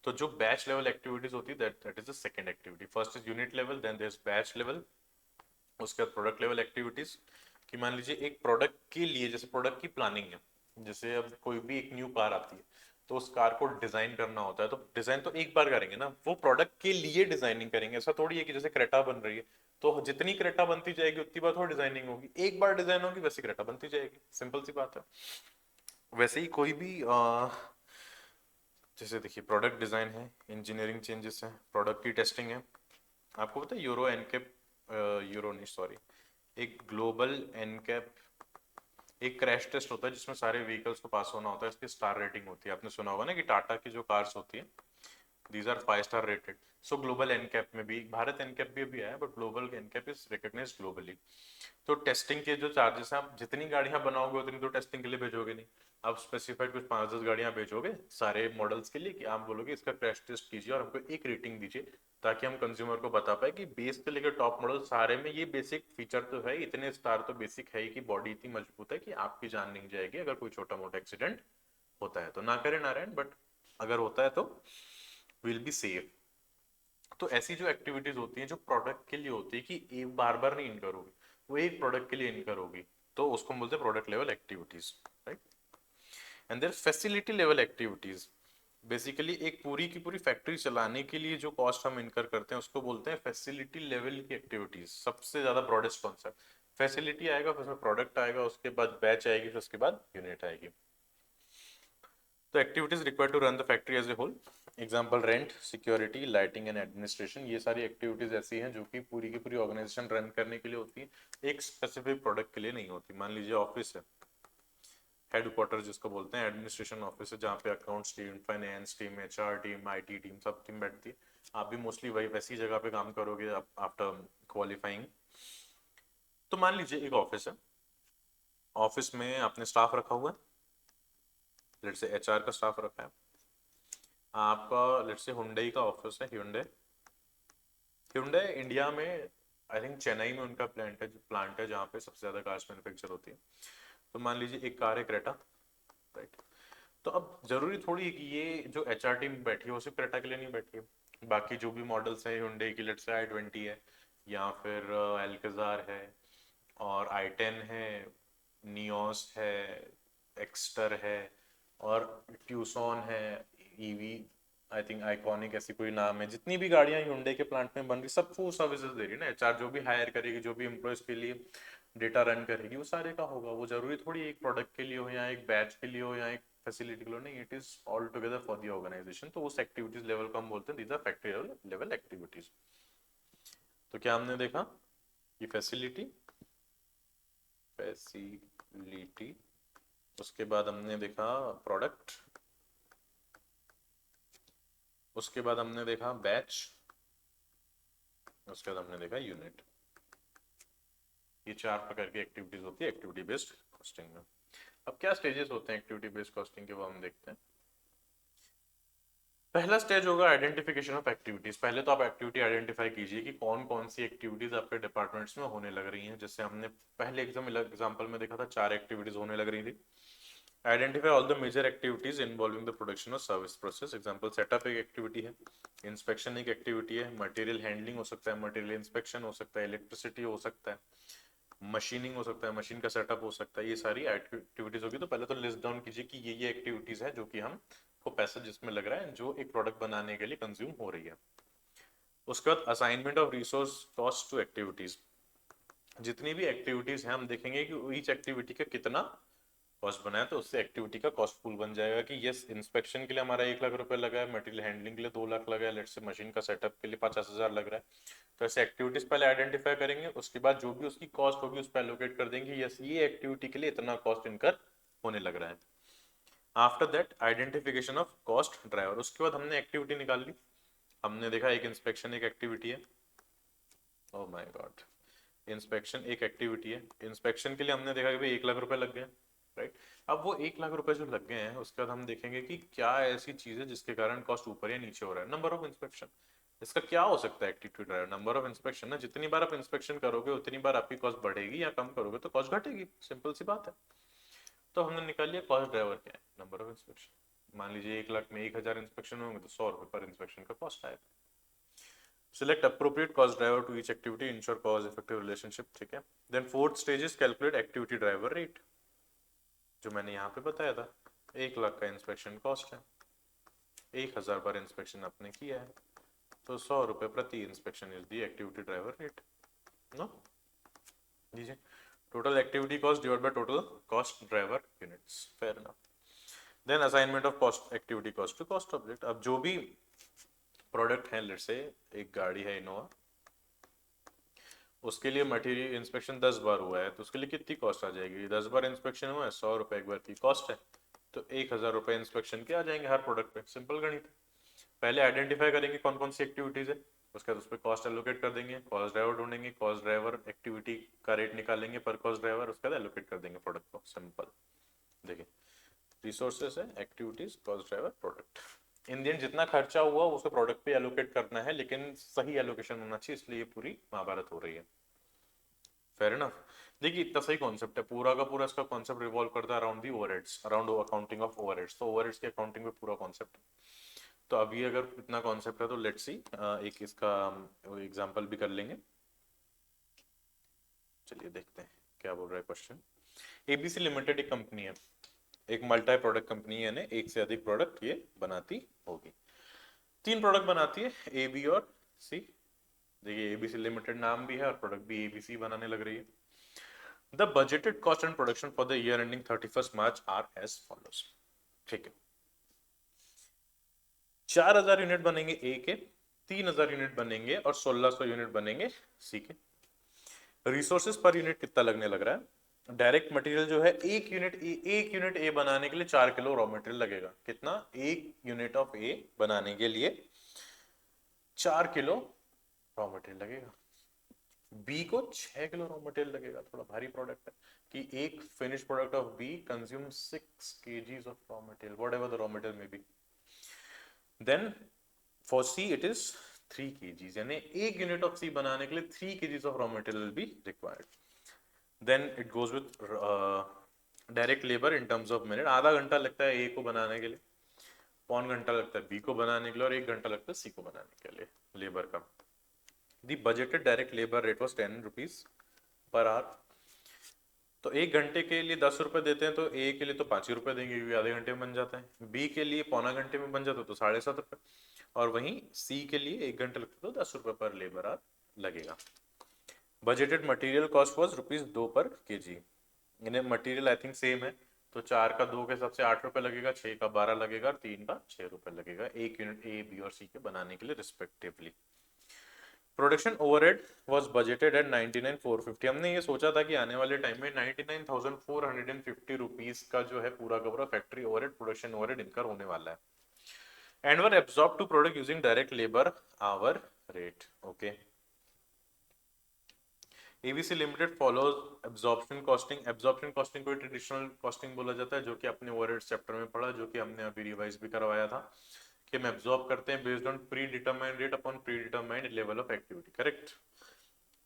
तो जो बैच लेवल एक्टिविटीज होती है, that is the second activity. First is unit level, then there is batch level, उसके बाद प्रोडक्ट लेवल एक्टिविटीज। कि मान लीजिए एक प्रोडक्ट के लिए, जैसे प्रोडक्ट की प्लानिंग है, जैसे अब कोई भी एक न्यू कार आती है, तो उस कार को डिजाइन करना होता है, तो डिजाइन तो एक बार करेंगे ना, वो प्रोडक्ट के लिए डिजाइनिंग करेंगे। ऐसा थोड़ी है कि जैसे क्रेटा बन रही है, तो जितनी क्रेटा बनती जाएगी उतनी बार थोड़ी डिजाइनिंग होगी, एक बार डिजाइन होगी वैसे क्रेटा बनती जाएगी, सिंपल सी बात है। वैसे ही कोई भी जैसे देखिए प्रोडक्ट डिजाइन है, इंजीनियरिंग चेंजेस है, प्रोडक्ट की टेस्टिंग है, आपको पता है यूरो एनकैप, यूरो नहीं सॉरी, एक ग्लोबल एनकैप एक क्रैश टेस्ट होता है जिसमें सारे व्हीकल्स को पास होना होता है, इसकी स्टार रेटिंग होती है। आपने सुना होगा ना कि टाटा की जो कार्स होती है these are 5 star rated. So global NCAP में भी, भारत एनकैप भी अभी आया but global NCAP is recognised globally. तो टेस्टिंग के जो चार्जेस हैं, आप जितनी गाड़ियां बनाओगे उतनी तो टेस्टिंग के लिए भेजोगे नहीं। आप स्पेसिफाइड कुछ 5-10 गाड़ियां भेजोगे सारे मॉडल्स के लिए कि आप बोलोगे इसका क्रैश टेस्ट कीजिए और हमको एक रेटिंग दीजिए, ताकि हम कंज्यूमर को बता पाए कि बेस से लेकर टॉप मॉडल सारे में ये बेसिक फीचर तो है, इतने स्टार तो बेसिक है ही कि बॉडी इतनी मजबूत है कि आपकी जान नहीं जाएगी अगर कोई छोटा मोटा एक्सीडेंट होता है तो। ना करे नारायण, बट अगर होता है तो विल बी सेफ। तो ऐसी जो एक्टिविटीज होती हैं जो प्रोडक्ट के लिए होती है कि एक बार बार नहीं इनकर होगी, वो एक प्रोडक्ट के लिए इनकर होगी, तो उसको हम बोलते हैं product level activities, right. And there facility level activities, basically एक पूरी की पूरी फैक्ट्री चलाने के लिए जो कॉस्ट हम इनकर करते हैं उसको बोलते हैं फैसिलिटी लेवल की एक्टिविटीज। सबसे ज्यादा ब्रॉडेस्ट कॉन्सेप्ट, फैसिलिटी आएगा फिर उसमें प्रोडक्ट आएगा, उसके बाद बैच आएगी, फिर उसके बाद यूनिट आएगी। तो activities required to run the factory as a whole, example rent, security, lighting and administration, ये सारी एक्टिविटीज ऐसी हैं जो कि पूरी की पूरी ऑर्गेनाइजेशन रन करने के लिए होती है, एक स्पेसिफिक प्रोडक्ट के लिए नहीं होती। मान लीजिए ऑफिस है, हेडक्वार्टर जिसको बोलते हैं, एडमिनिस्ट्रेशन ऑफिस है जहाँ पे accounts team, finance team, HR team, IT team, सब टीम बैठती है। आप भी मोस्टली वही वैसी जगह पे काम करोगे आफ्टर क्वालिफाइंग। तो मान लीजिए एक ऑफिस है, ऑफिस में आपने स्टाफ रखा हुआ है, लेट्स से एचआर का स्टाफ रखा है। आपका लेट्स से हुंडई का ऑफिस है, hyundai hyundai इंडिया में आई थिंक चेन्नई में उनका प्लांट है जहाँ पे सबसे ज्यादा कार्स मैन्युफैक्चर होती है। तो मान लीजिए एक कार है क्रेटा, राइट। तो अब जरूरी थोड़ी है कि ये जो एचआर टीम बैठी है वो सिर्फ क्रेटा के लिए नहीं बैठी है, बाकी जो भी मॉडल्स हैं hyundai की, लेट्स से i20 है, या फिर एल्कजार है, और i10 है, नियोस है, एक्स्टर है, और ट्यूसॉन है, ईवी, आई थिंक आइकॉनिक ऐसी कोई नाम है। जितनी भी गाड़ियां hyundai के प्लांट में बन रही सब वो सर्विसेज दे रही है ना एचआर, जो भी हायर करेगी, जो भी एम्प्लॉयज के लिए डेटा रन करेगी, वो सारे का होगा। वो जरूरी थोड़ी एक प्रोडक्ट के लिए हो या एक बैच के लिए हो या एक फैसिलिटी के लिए, नहीं, it is all together for the organisation. तो उस एक्टिविटीज लेवल को हम बोलते हैं these are factory level activities. तो क्या हमने देखा कि फैसिलिटी, उसके बाद हमने देखा प्रोडक्ट, उसके बाद हमने देखा बैच, उसके बाद हमने देखा यूनिट। ये 4 प्रकार की एक्टिविटीज होती है एक्टिविटी बेस्ड कॉस्टिंग में। अब क्या स्टेजेस होते हैं एक्टिविटी बेस्ड कॉस्टिंग के, वो हम देखते हैं। पहला स्टेज होगा आइडेंटिफिकेशन ऑफ एक्टिविटीज। पहले तो आप एक्टिविटी आइडेंटिफाई कीजिए कि कौन कौन सी एक्टिविटीज आपके डिपार्टमेंट्स में होने लग रही हैं। जैसे हमने पहले एग्जाम्पल में देखा था 4 एक्टिविटीज होने लग रही थी। Identify all the major activities involving the production और सर्विस प्रोसेस। एग्जांपल सेटअप एक एक्टिविटी है, इंस्पेक्शन एक एक्टिविटी है, मटेरियल हैंडलिंग हो सकता है, मटेरियल इंस्पेक्शन हो सकता है, इलेक्ट्रिसिटी हो सकता है, मशीनिंग हो सकता है, मशीन का सेटअप हो सकता है। ये सारी एक्टिविटीज होगी। तो पहले तो लिस्ट डाउन कीजिए कि ये एक्टिविटीज है जो कि हम को पैसा जिसमें लग रहा है, जो एक प्रोडक्ट बनाने के लिए कंज्यूम हो रही है। उसके बाद assignment of resource cost to activities. जितनी भी एक्टिविटीज हैं हम देखेंगे कि ईच एक्टिविटी का कितना कॉस्ट बनाया, तो उससे एक्टिविटी का कॉस्ट पूल बन जाएगा कि यस, इंस्पेक्शन के लिए हमारा 1 लाख रुपए लगा है, मटेरियल हैंडलिंग के लिए 2 लाख लगा है, लेट्स से मशीन का सेटअप के लिए 50,000 लग रहा है। तो ऐसे एक्टिविटीज पहले आइडेंटिफाई करेंगे, उसके बाद जो भी उसकी कॉस्ट होगी उस पर एलोकेट कर देंगे, यस ये एक्टिविटी के लिए इतना कॉस्ट इनकर होने लग रहा है। After that identification of cost driver. उसके बाद हमने एक्टिविटी निकाल ली, हमने देखा एक इंस्पेक्शन एक एक्टिविटी है, ओह माय गॉड, इंस्पेक्शन एक एक्टिविटी है। इंस्पेक्शन के लिए हमने देखा कि भाई 1 लाख रुपए लग गए, राइट। अब वो 1 लाख रुपए जो लग गए हैं उसके बाद हम देखेंगे कि क्या ऐसी चीज है जिसके कारण कॉस्ट ऊपर या नीचे हो रहा है। नंबर ऑफ इंस्पेक्शन, इसका क्या हो सकता है activity driver, number of inspection ना, जितनी बार आप इंस्पेक्शन करोगे उतनी बार आपकी कॉस्ट बढ़ेगी, या कम करोगे तो कॉस्ट घटेगी, सिंपल सी बात है। तो हमने निकाल लिया कॉस्ट ड्राइवर क्या है, नंबर ऑफ इंस्पेक्शन। मान लीजिए 1 लाख में 1,000 इंस्पेक्शन होंगे तो 100 रुपए पर इंस्पेक्शन का कॉस्ट आएगा। Select appropriate cost driver to each activity, ensure cause effective relationship, ठीक है। Then fourth stage is calculate activity driver rate, जो मैंने यहाँ पे बताया था। 1 लाख का इंस्पेक्शन कॉस्ट है, 1,000 बार इंस्पेक्शन आपने किया है, तो 100 रुपए प्रति inspection is the activity driver rate. नो लीजिए, total activity cost divide by total cost driver units, fair enough. Then assignment of cost activity cost to cost object. अब जो भी प्रोडक्ट है, लेट्स से एक गाड़ी है इनोवा, उसके लिए मटेरियल इंस्पेक्शन 10 बार हुआ है तो उसके लिए कितनी कॉस्ट आ जाएगी? 10 बार इंस्पेक्शन हुआ है, 100 रुपए एक बार की कॉस्ट है, तो 1000 रुपए इंस्पेक्शन के आ जाएंगे हर प्रोडक्ट पे। सिंपल गणित है। पहले आइडेंटिफाई करेंगे कौन कौन सी एक्टिविटीज है, उसके बाद उस पर कॉस्ट एलोकेट कर देंगे, कॉस्ट ड्राइवर ढूंढेंगे, कॉस्ट ड्राइवर एक्टिविटी का रेट निकालेंगे पर कॉस्ट ड्राइवर, उसके बाद एलोकेट कर देंगे प्रोडक्ट को। सिंपल। देखिए, रिसोर्सेस है, activities, cost driver, product. In the and जितना खर्चा हुआ उसको प्रोडक्ट पे एलोकेट करना है, लेकिन सही एलोकेशन होना चाहिए, इसलिए ये पूरी महाभारत हो रही है। Fair enough. देखिए, इतना सही कॉन्सेप्ट है, पूरा का पूरा इसका कॉन्सेप्ट रिवॉल्व करता है around the overheads, around accounting of overheads. तो ओवरहेड्स की अकाउंटिंग में पूरा कॉन्सेप्ट है। तो अभी अगर इतना कॉन्सेप्ट है तो लेट्स सी एक इसका एग्जांपल भी कर लेंगे। चलिए देखते हैं क्या बोल रहा है क्वेश्चन। एबीसी लिमिटेड एक कंपनी है, एक मल्टी प्रोडक्ट कंपनी है, यानी एक से अधिक प्रोडक्ट ये बनाती होगी। 3 प्रोडक्ट बनाती है, ए बी और सी। देखिए, एबीसी लिमिटेड नाम भी है और प्रोडक्ट भी एबीसी बनाने लग रही है। The budgeted cost and production for the year ending 31 March are as follows. ठीक है, 4000 यूनिट बनेंगे ए के, 3000 यूनिट बनेंगे और 1600 यूनिट बनेंगे सी के। रिसोर्सेज पर यूनिट कितना लगने लग रहा है? डायरेक्ट मटेरियल जो है, एक यूनिट ए बनाने के लिए 4 किलो रॉ मटेरियल लगेगा। कितना? एक यूनिट ऑफ ए बनाने के लिए 4 किलो रॉ मटेरियल लगेगा। बी को 6 किलो रॉ मटेरियल लगेगा, थोड़ा भारी प्रोडक्ट है कि एक finish product of B consume 6 kgs of raw material, whatever the raw material may be. Then for C it is 3 kgs, यानी एक यूनिट ऑफ सी बनाने के लिए 3 kgs of raw material will be required. Then it goes with direct labour in terms of minute. आधा घंटा लगता है ए को बनाने के लिए, पौन घंटा लगता है बी को बनाने के लिए और 1 घंटा लगता है सी को बनाने के लिए लेबर का। The budgeted direct labour rate was 10 rupees per hour. तो 1 घंटे के लिए 10 रुपए देते हैं, तो ए के लिए तो 5 ही रुपए देंगे क्योंकि आधे घंटे में बन जाता है। बी के लिए पौना घंटे में बन जाता है तो 7.5 रुपए, और वहीं सी के लिए 1 घंटे लगता है तो 10 रुपए पर लेबर आवर लगेगा। बजटेड मटेरियल कॉस्ट वॉज ₹2 पर केजी। इन्हें मटेरियल आई थिंक सेम है, तो 4 का 2 के हिसाब से 8 रुपए लगेगा, 6 का 12 लगेगा और 3 का 6 रुपए लगेगा एक यूनिट ए बी और सी के बनाने के लिए respectively. Production overhead was budgeted at 99,450। हमने ये सोचा था कि आने वाले टाइम में 99,450 रुपीज का जो है पूरा का पूरा फैक्ट्री ओवरहेड, प्रोडक्शन ओवरहेड इनकर होने वाला है। And were absorb to product using direct labour hour rate. Okay, ABC limited follows absorption costing. Absorption costing को ट्रेडिशनल कॉस्टिंग बोला जाता है, जो कि अपने ओवरहेड चैप्टर में पढ़ा, जो कि हमने अभी रिवाइज भी करवाया था कि हम एब्जॉर्ब करते हैं based on pre determined rate upon pre determined level of activity. Correct.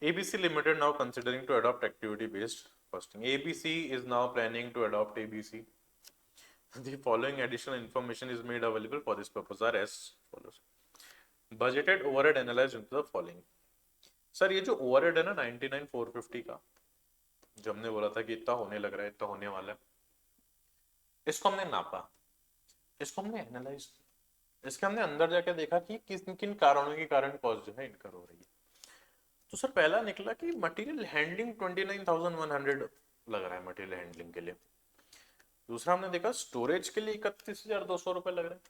ABC Limited now considering to adopt activity based costing. ABC is now planning to adopt ABC. The following additional information is made available for this purpose are as follows. Budgeted overhead analyzed into the following. Sir, ये जो ओवरहेड है ना 99,450 का, जो हमने बोला था कि इतना होने लग रहा है, इतना होने वाला है, इसको हमने नापा, इसको हमने एनालाइज, इसके हमने अंदर जाके देखा कि किन किन कारणों के कारण कॉस्ट जो है इनकर हो रही है। तो सर पहला निकला कि मटेरियल हैंडलिंग 29,100 लग रहा है मटेरियल हैंडलिंग के लिए। दूसरा हमने देखा स्टोरेज के लिए 31,200 रुपए लग रहे हैं।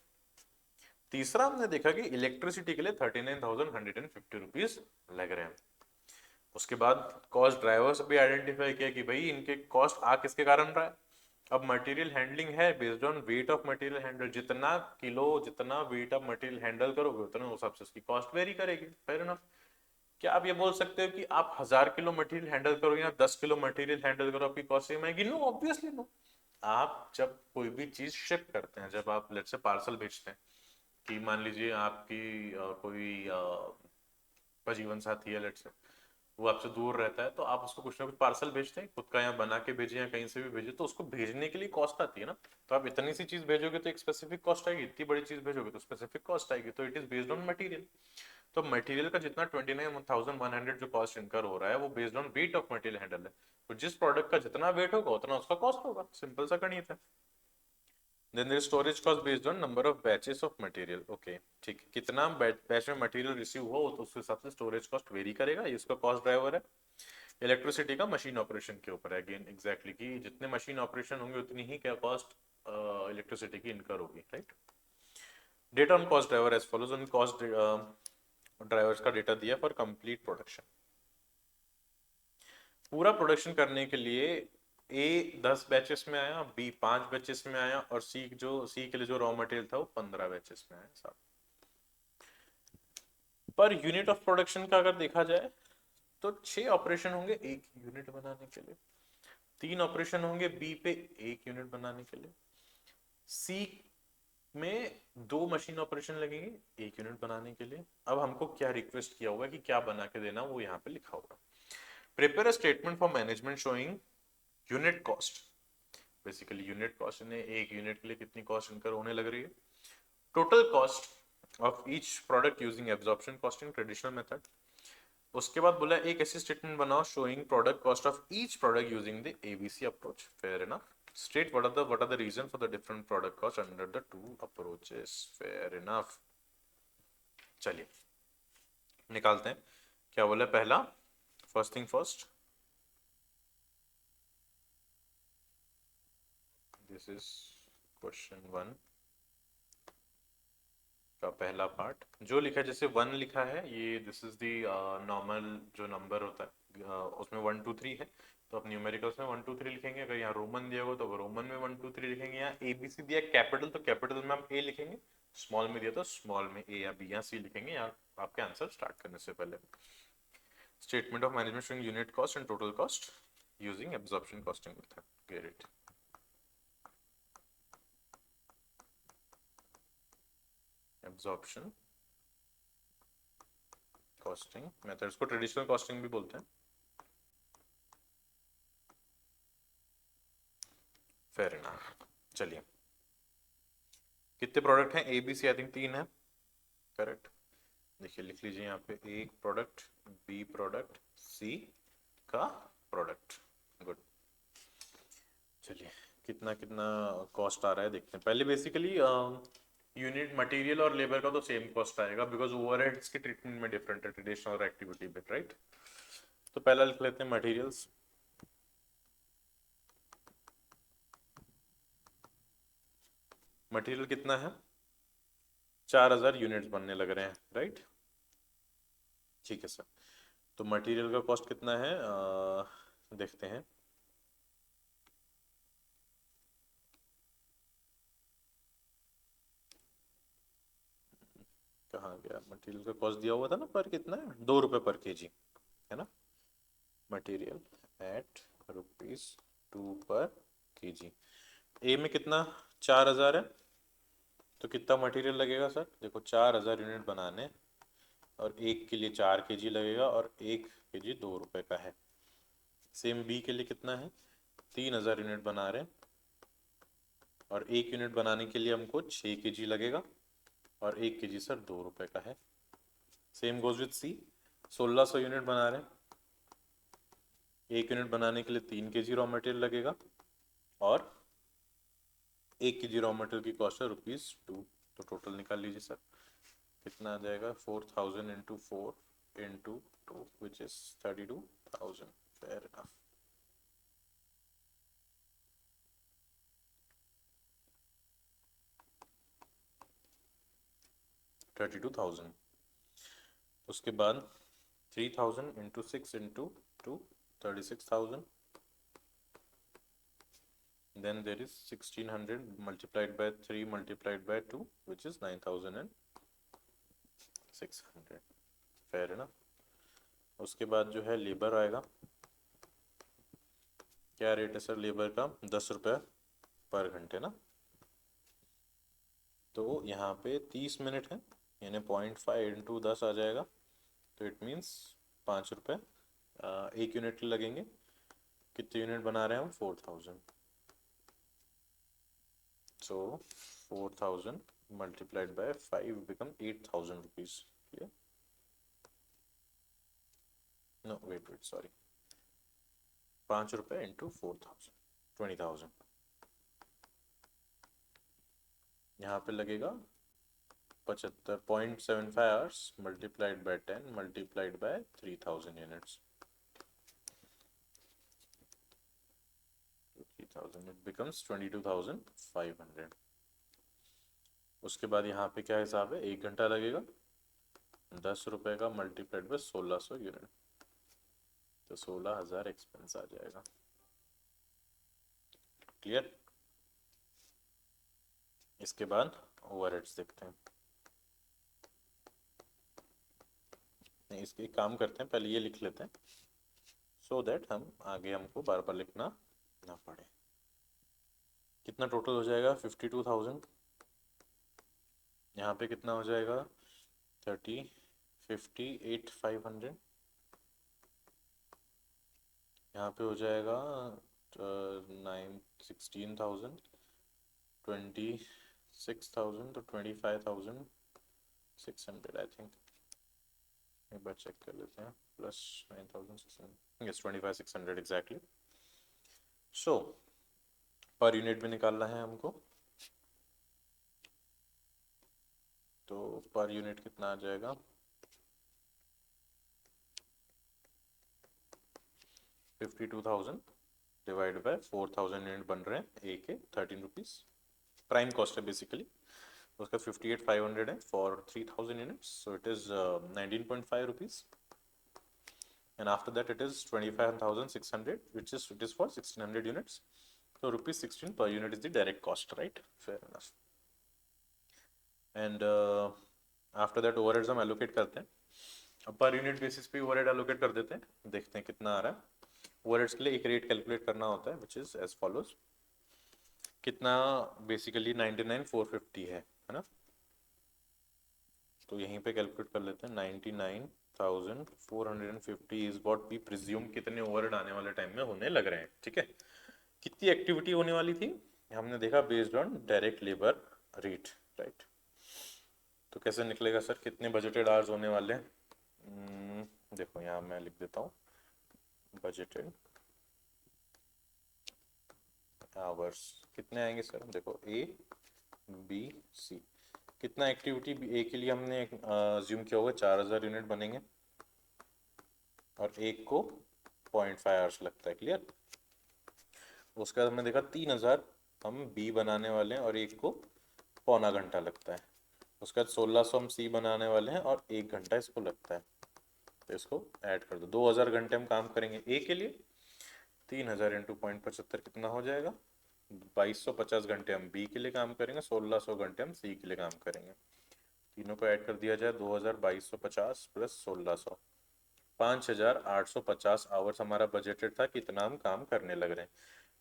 तीसरा हमने देखा कि इलेक्ट्रिसिटी के लिए 39,150 रुपीज लग रहे हैं। उसके बाद कॉस्ट ड्राइवर्स भी आइडेंटिफाई किया कि भाई इनके कॉस्ट आ किसके कारण रहा है। अब मटेरियल हैंडलिंग है based on weight of material handle, जितना किलो जितना वेट ऑफ मटेरियल हैंडल करोगे उतना हिसाब से उसकी कॉस्ट वेरी करेगी। Fair enough. क्या आप ये बोल सकते हो कि आप 1000 किलो मटेरियल हैंडल करो या 10 किलो मटेरियल हैंडल करो आपकी कॉस्ट सेम आएगी? No, obviously no. आप जब कोई भी चीज शिफ्ट करते हैं, जब आप लेट्स से पार्सल भेजते हैं, कि मान लीजिए आपकी कोई जीवन साथी है लेट्स से, वो आपसे दूर रहता है, तो आप उसको कुछ ना कुछ पार्सल भेजते हैं, खुद का यहाँ बना के भेजे या कहीं से भी भेजे, तो उसको भेजने के लिए कॉस्ट आती है ना। तो आप इतनी सी चीज भेजोगे तो एक स्पेसिफिक कॉस्ट आएगी, इतनी बड़ी चीज भेजोगे तो स्पेसिफिक कॉस्ट आएगी। तो it is based on material. तो मटेरियल का जितना 29,100 जो कॉस्ट इनकर हो रहा है वो based on weight of material handle है। तो जिस प्रोडक्ट का जितना वेट होगा उतना उसका कॉस्ट होगा, सिंपल सा गणित है। Then there is storage cost based on number of batches of material. Okay, ठीक है, कितना बैच में मटेरियल रिसीव हुआ तो उसके हिसाब से स्टोरेज कॉस्ट वेरी करेगा, ये इसका कॉस्ट ड्राइवर है। इलेक्ट्रिसिटी का मशीन ऑपरेशन के ऊपर है अगेन एग्जैक्टली कि जितने मशीन ऑपरेशन होंगे उतनी ही क्या कॉस्ट इलेक्ट्रिसिटी की इनकर होगी, right. Data on cost driver as follows. उन कॉस्ट ड्राइवर्स का डेटा दिया फॉर कंप्लीट प्रोडक्शन। पूरा प्रोडक्शन करने के लिए ए 10 बैचेस में आया, बी 5 बैचेस में आया, और सी के लिए जो रॉ मटेरियल था वो 15 बैचेस में आया साहब। पर यूनिट ऑफ प्रोडक्शन का अगर देखा जाए तो 6 ऑपरेशन होंगे एक यूनिट बनाने के लिए, 3 ऑपरेशन होंगे बी पे एक यूनिट बनाने के लिए, सी में 2 मशीन ऑपरेशन लगेंगे एक यूनिट बनाने के लिए। अब हमको क्या रिक्वेस्ट किया हुआ है कि क्या बना के देना, वो यहाँ पे लिखा होगा। Prepare a statement for management showing unit cost. Basically unit cost इन्हें एक यूनिट के लिए कितनी कॉस्ट इनकर होने लग रही है, total cost of each product using absorption costing traditional method. उसके बाद बोला एक ऐसी स्टेटमेंट बनाओ showing product cost of each product using the ABC approach. Fair enough. State what are the reason for the different product cost under the two approaches। Fair enough. चलिए निकालते हैं। क्या बोला पहला, first thing first, this is question 1 का पहला पार्ट जो लिखा है, जैसे 1 लिखा है ये दिस इज द नॉर्मल जो नंबर होता है, उसमें 1 2 3 है, तो आप न्यूमेरिकल्स में 1 2 3 लिखेंगे। अगर यहाँ रोमन दिया होगा तो रोमन में 1 2 3 लिखेंगे। यहाँ एबीसी दिया कैपिटल तो कैपिटल में आप ए लिखेंगे, स्मॉल में दिया तो स्मॉल में ए या बी या सी लिखेंगे यहाँ आपके आंसर स्टार्ट करने से पहले। Statement of management showing unit cost and total cost using absorption costing method. Get it. Absorption costing methods को ट्रेडिशनल कॉस्टिंग भी बोलते हैं। Fair enough. चलिए कितने प्रोडक्ट हैं, ए बी सी आई थिंक 3 है, करेक्ट। देखिए लिख लीजिए यहाँ पे एक प्रोडक्ट, बी प्रोडक्ट, सी का प्रोडक्ट। गुड। चलिए कितना कितना कॉस्ट आ रहा है देखते हैं। पहले बेसिकली यूनिट मटेरियल और लेबर का तो सेम कॉस्ट आएगा बिकॉज ओवरहेड्स की ट्रीटमेंट में डिफरेंट है ट्रेडिशनल और एक्टिविटी पे, राइट। तो पहला लिख लेते हैं मटेरियल्स। मटेरियल कितना है, 4000 यूनिट्स बनने लग रहे हैं, राइट। ठीक है सर। तो मटेरियल का कॉस्ट कितना है, देखते हैं। कहाँ गया मटेरियल का कॉस्ट, दिया हुआ था ना पर कितना है, 2 रुपए पर केजी, है ना। मटेरियल एट ₹2 पर केजी। ए में कितना, 4000 है, तो कितना मटेरियल लगेगा सर, देखो 4000 यूनिट बनाने और एक के लिए 4 केजी लगेगा और 1 केजी 2 रुपए का है। सेम बी के लिए कितना है, 3000 यूनिट बना रहे हैं और 1 यूनिट बनाने के लिए हमको 6 केजी लगेगा और 1 केजी सर 2 रुपए का है। Same goes with C, 1600 unit बना रहे हैं, 1 यूनिट बनाने के लिए 3 केजी रॉ मटेरियल लगेगा और 1 केजी रॉ मटेरियल की कॉस्ट है ₹2। तो टोटल निकाल लीजिए सर, कितना आ जाएगा, 4000 into 4 into 2 which is 32,000। Fair enough. 32,000। उसके बाद 3000 into 6 into 2 36,000। Then there is 1600 multiplied by 3 multiplied by 2 which is 9600। Fair है ना। उसके बाद जो है लेबर आएगा, क्या रेट है सर लेबर का, 10 रुपये पर घंटे ना। तो यहाँ पे 30 मिनट है यानी 0.5 इंटू 10 आ जाएगा, तो इट मीन्स 5 रुपये 1 यूनिट लगेंगे। कितने यूनिट बना रहे हैं हम, 4000। So 4000 multiplied by 5 become 8000 rupees। Clear? No, wait, sorry। 5 रुपए इंटू 4000 20,000। यहाँ पे लगेगा 75.75 hours multiplied by 10 multiplied by 3000 units. 3000 it becomes 22,500। उसके बाद यहाँ पे क्या हिसाब है, 1 घंटा लगेगा, 10 रुपए का मल्टीप्लाइड बाय 1600 यूनिट। तो 16,000 एक्सपेंस आ जाएगा। क्लियर। इसके बाद ओवरहेड्स देखते हैं। नहीं, इसके काम करते हैं, पहले ये लिख लेते हैं सो दैट हम आगे हमको बार बार लिखना ना पड़े। कितना टोटल हो जाएगा? 52,000। यहाँ पे कितना हो जाएगा? 58,500। यहाँ पे हो जाएगा 16,000, 26,000, तो 25,600 आई थिंक। एक बार चेक कर लेते हैं। Plus 9,600, yes 25,600 exactly. सो पर यूनिट भी निकालना है हमको, तो पर यूनिट कितना आ जाएगा? 52,000 डिवाइड बाय 4,000 यूनिट बन रहे हैं ए के 13 रुपीज़। प्राइम कॉस्ट है बेसिकली। उसका 58,500 है for 3,000 units, so it is 19.5 rupees. And after that it is 25,600, which is it is for 1,600 units. So rupees 16 per unit is the direct cost, right? Fair enough. And after that overheads हम allocate करते हैं। अब पर यूनिट बेसिस पे ओवरहेड allocate कर देते हैं, देखते हैं कितना आ रहा है। ओवरहेड्स के लिए एक रेट कैलकुलेट करना होता है which is as follows। कितना बेसिकली 99,450 है ना? तो यहीं पे कैलकुलेट कर लेते हैं। 99,450 इज व्हाट वी प्रिज्यूम कितने ओवरहेड आने वाले टाइम में होने लग रहे हैं। ठीक है, कितनी एक्टिविटी होने वाली थी हमने देखा based on direct labour rate, right. तो कैसे निकलेगा सर, कितने बजटेड आवर्स होने वाले हैं? देखो यहाँ मैं लिख देता हूँ बजटेड आवर्स कितने आएंगे सर। देखो ए बी सी, कितना एक्टिविटी ए के लिए हमने अज्यूम किया होगा 4,000 यूनिट बनेंगे और एक को 0.5 आवर्स लगता है। क्लियर। उसके बाद हमने देखा 3,000 हम बी बनाने वाले हैं और एक को पौना घंटा लगता है। उसके बाद 1,600 हम सी बनाने वाले हैं और 1 घंटा इसको लगता है। तो इसको ऐड कर दो, 2,000 घंटे हम काम करेंगे ए के लिए। 3,000 इंटू 0.75 कितना हो जाएगा? 2,250 घंटे हम बी के लिए काम करेंगे, 1,600 घंटे हम सी के लिए काम करेंगे। तीनों को ऐड कर दिया जाए, 2,000 2,250 प्लस 1,600, 5,850 आवर्स हमारा बजटेड था कितना हम काम करने लग रहे हैं।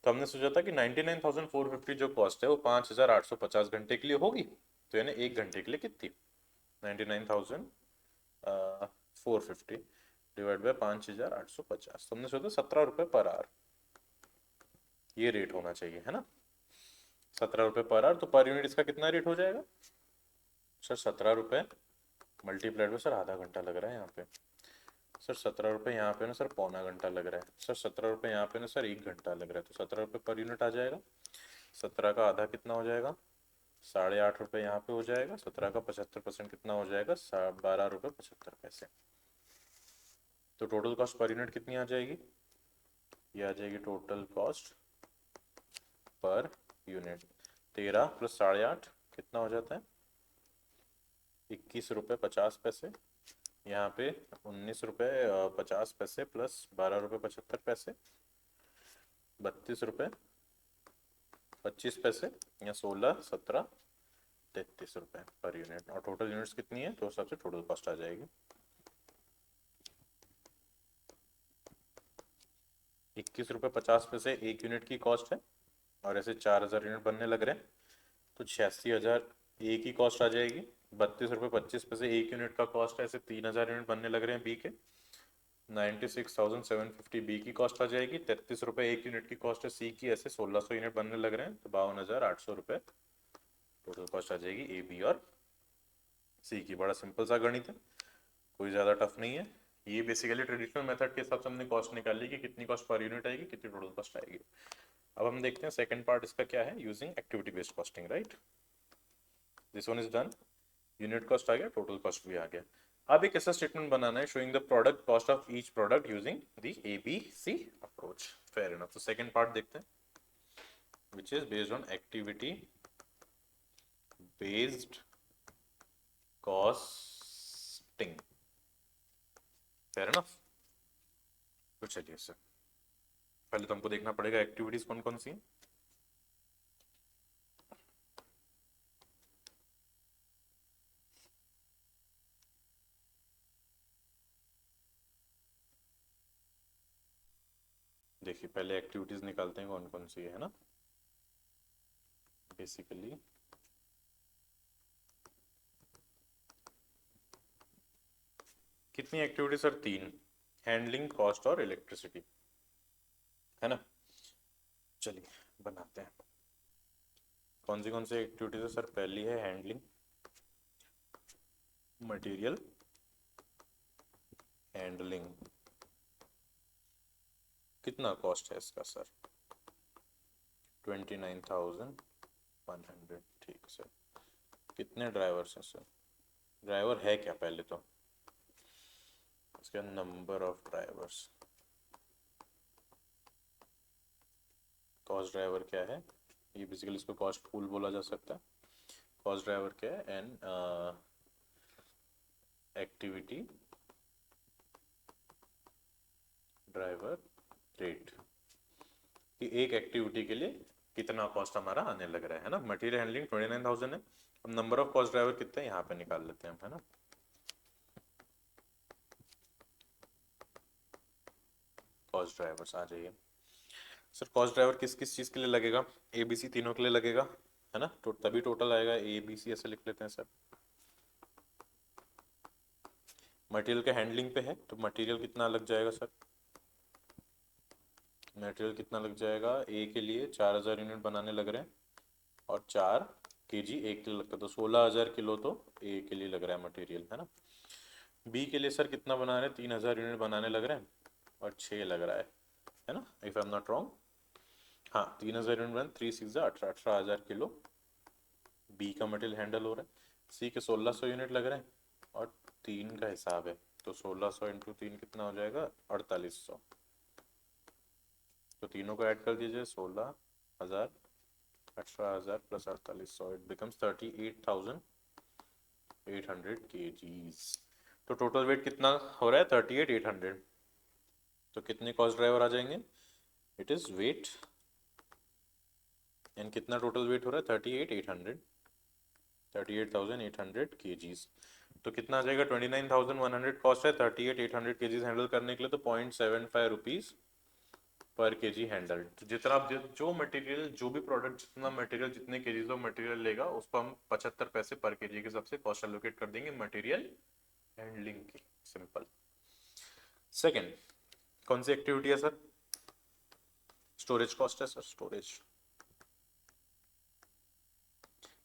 तो हमने सोचा था कि 99,450 जो कॉस्ट है वो 5,850 घंटे के लिए होगी। तो यानी 1 घंटे के लिए कितनी? 99,450 डिवाइड बाय 5,850, तो हमने सोचा 17 रुपये पर आवर ये रेट होना चाहिए, है ना? 17 रुपये पर आवर। तो पर यूनिट इसका कितना रेट हो जाएगा सर? 17 रुपये मल्टीप्लाइड में सर आधा घंटा लग रहा है यहाँ पे सर। 17 रुपये यहाँ पे ना सर पौना घंटा लग रहा है सर। 17 रुपये यहाँ पे ना सर 1 घंटा लग रहा है। तो 17 रुपये पर यूनिट आ जाएगा। 17 का आधा कितना हो जाएगा? 8.5 रुपये यहाँ पे हो जाएगा। 17 का 75% कितना हो जाएगा? 12 रुपये 75 पैसे। तो टोटल कॉस्ट पर यूनिट कितनी आ जाएगी? ये आ जाएगी total cost per unit 13 plus 8.5 कितना हो जाता है? 21 रुपये 50 पैसे। यहाँ पे 19 रुपये 50 पैसे प्लस 12 रुपये 75 पैसे, 32 रुपये 25 पैसे या 16, 17, 33 रुपये पर यूनिट। और टोटल यूनिट्स कितनी है तो सबसे टोटल कॉस्ट आ जाएगी 21 रुपये 50 पैसे एक यूनिट की कॉस्ट है। और ऐसे 4,000 यूनिट बनने लग रहे हैं तो 86,000 ए की कॉस्ट आ जाएगी। 32 रुपये 25 पैसे एक यूनिट का कॉस्ट है। ऐसे 3,000 यूनिट बनने लग रहे हैं बी के। 96,750 बी की कॉस्ट आ जाएगी। 33 रुपये एक यूनिट की कॉस्ट है सी की। ऐसे 1,600 यूनिट बनने लग रहे हैं तो 52,800 रुपये टोटल कॉस्ट आ जाएगी ए बी और सी की। बड़ा सिंपल सा गणित है, कोई ज़्यादा टफ नहीं है। ये बेसिकली ट्रेडिशनल मेथड के हिसाब से हमने कॉस्ट निकाली कि कितनी कॉस्ट पर यूनिट आएगी, कितनी टोटल कॉस्ट आएगी। अब हम देखते हैं सेकंड पार्ट इसका क्या है, using activity based costing, right. This one is done. Unit cost आ गया, टोटल कॉस्ट भी आ गया। अब एक ऐसा स्टेटमेंट बनाना है showing the product cost of each product using the ABC approach. Fair enough. तो सेकंड पार्ट देखते हैं which is based on activity based costing. Fair enough. तो चलिए सर, पहले तो हमको देखना पड़ेगा एक्टिविटीज कौन कौन सी हैं। देखिए पहले एक्टिविटीज निकालते हैं कौन कौन सी है ना। बेसिकली कितनी एक्टिविटी सर? 3। हैंडलिंग, कॉस्ट और इलेक्ट्रिसिटी, है ना। चलिए बनाते हैं। कौन सी एक्टिविटीज है सर? पहली है हैंडलिंग, मटेरियल हैंडलिंग। कितना कॉस्ट है इसका सर? 29,100। ठीक सर। कितने ड्राइवर्स हैं सर? ड्राइवर है क्या पहले तो इसका number of drivers. Cost driver क्या है? ये बेसिकली इसको कॉस्ट पूल बोला जा सकता है। कॉस्ट ड्राइवर क्या है? एन एक्टिविटी ड्राइवर रेट, कि एक एक्टिविटी के लिए कितना कॉस्ट हमारा आने लग रहा है ना। मटेरियल हैंडलिंग 29,000 है। अब नंबर ऑफ कॉस्ट ड्राइवर कितने हैं यहाँ पे निकाल लेते हैं हम, है ना। कॉस्ट ड्राइवर्स आ जाइए सर। कॉस्ट ड्राइवर किस किस चीज के लिए लगेगा? ABC तीनों के लिए लगेगा, है ना। तो तभी टोटल आएगा ABC, ऐसे लिख लेते हैं सर। मटेरियल के हैंडलिंग पे है तो मटेरियल कितना लग जाएगा सर? मटेरियल कितना लग जाएगा? ए के लिए 4,000 यूनिट बनाने लग रहे हैं और 4 kg एक के लिए लगता है, तो 16,000 किलो तो ए के लिए लग रहा है मटेरियल, है ना। बी के लिए सर कितना बना रहे हैं? 3,000 यूनिट बनाने लग रहे हैं और 6 लग रहा है ना, if I am not wrong. हाँ 3,000 यूनिट बन 3 6 18,000 किलो बी का मटेरियल हैंडल हो रहा है। सी के 1,600 यूनिट लग रहे हैं और 3 का हिसाब है, तो 1,600 इंटू 3 कितना हो जाएगा? 4,800। तो तीनों को ऐड कर दीजिए, 16,000 18,000 प्लस 4,800, इट बिकम्स 38,800 kgs। तो टोटल वेट कितना हो रहा है? 38,800। तो कितने कॉस्ट ड्राइवर आ जाएंगे? इट इज वेट एंड कितना टोटल वेट हो रहा है? 38,800 kgs। तो कितना आ जाएगा? 29,100 कॉस्ट है, 38,800 kgs हैंडल करने के लिए, तो 0.75 रुपीज पर केजी हैंडल। तो जितना आप जो मटेरियल, जो भी प्रोडक्ट, जितना मटेरियल, जितने केजीज ऑफ मटेरियल लेगा उसको हम 75 पैसे पर केजी के हिसाब से कॉस्ट एलोकेट कर देंगे मटेरियल हैंडलिंग की। सिंपल। सेकंड कौन सी एक्टिविटी है सर? स्टोरेज कॉस्ट है सर। स्टोरेज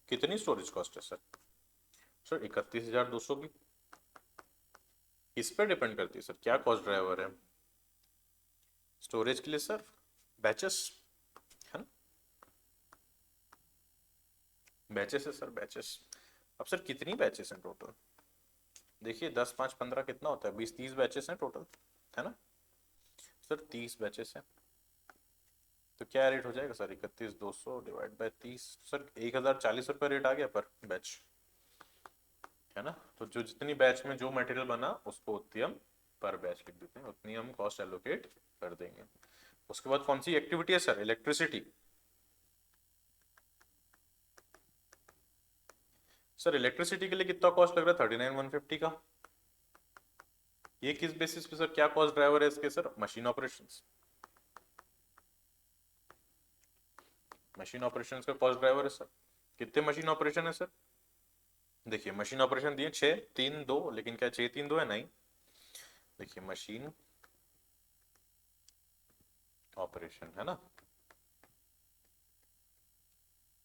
कितनी स्टोरेज कॉस्ट है सर? सर 31,200 की। किस पे डिपेंड करती है सर? क्या कॉस्ट ड्राइवर है स्टोरेज के लिए सर? बैचेस, है ना। बैचेस है सर, बैचेस। अब सर कितनी बैचेस हैं टोटल? देखिए 10 5 15 कितना होता है? 20 30 बैचेस हैं टोटल, है ना। सर 30 बैचेस हैं तो क्या रेट हो जाएगा सर? 31,200 डिवाइड बाय 30, सर 1,040 रुपये रेट आ गया पर बैच, है ना। तो जो जितनी बैच में जो मटेरियल बना उसको उतनी हम पर बैच लिख देते हैं, उतनी हम कॉस्ट एलोकेट कर देंगे। उसके बाद कौन सी एक्टिविटी है सर? इलेक्ट्रिसिटी। सर इलेक्ट्रिसिटी के लिए कितना कॉस्ट लग रहा है? 39,150 का। ये किस बेसिस पे सर? क्या कॉस्ट ड्राइवर है इसके sir? Machine operations. Machine operations का कॉस्ट ड्राइवर है सर। कितने मशीन ऑपरेशन है सर? देखिए मशीन ऑपरेशन दिए 6 3 2, लेकिन क्या 6 3 2 है? नहीं। देखिए मशीन ऑपरेशन, है ना।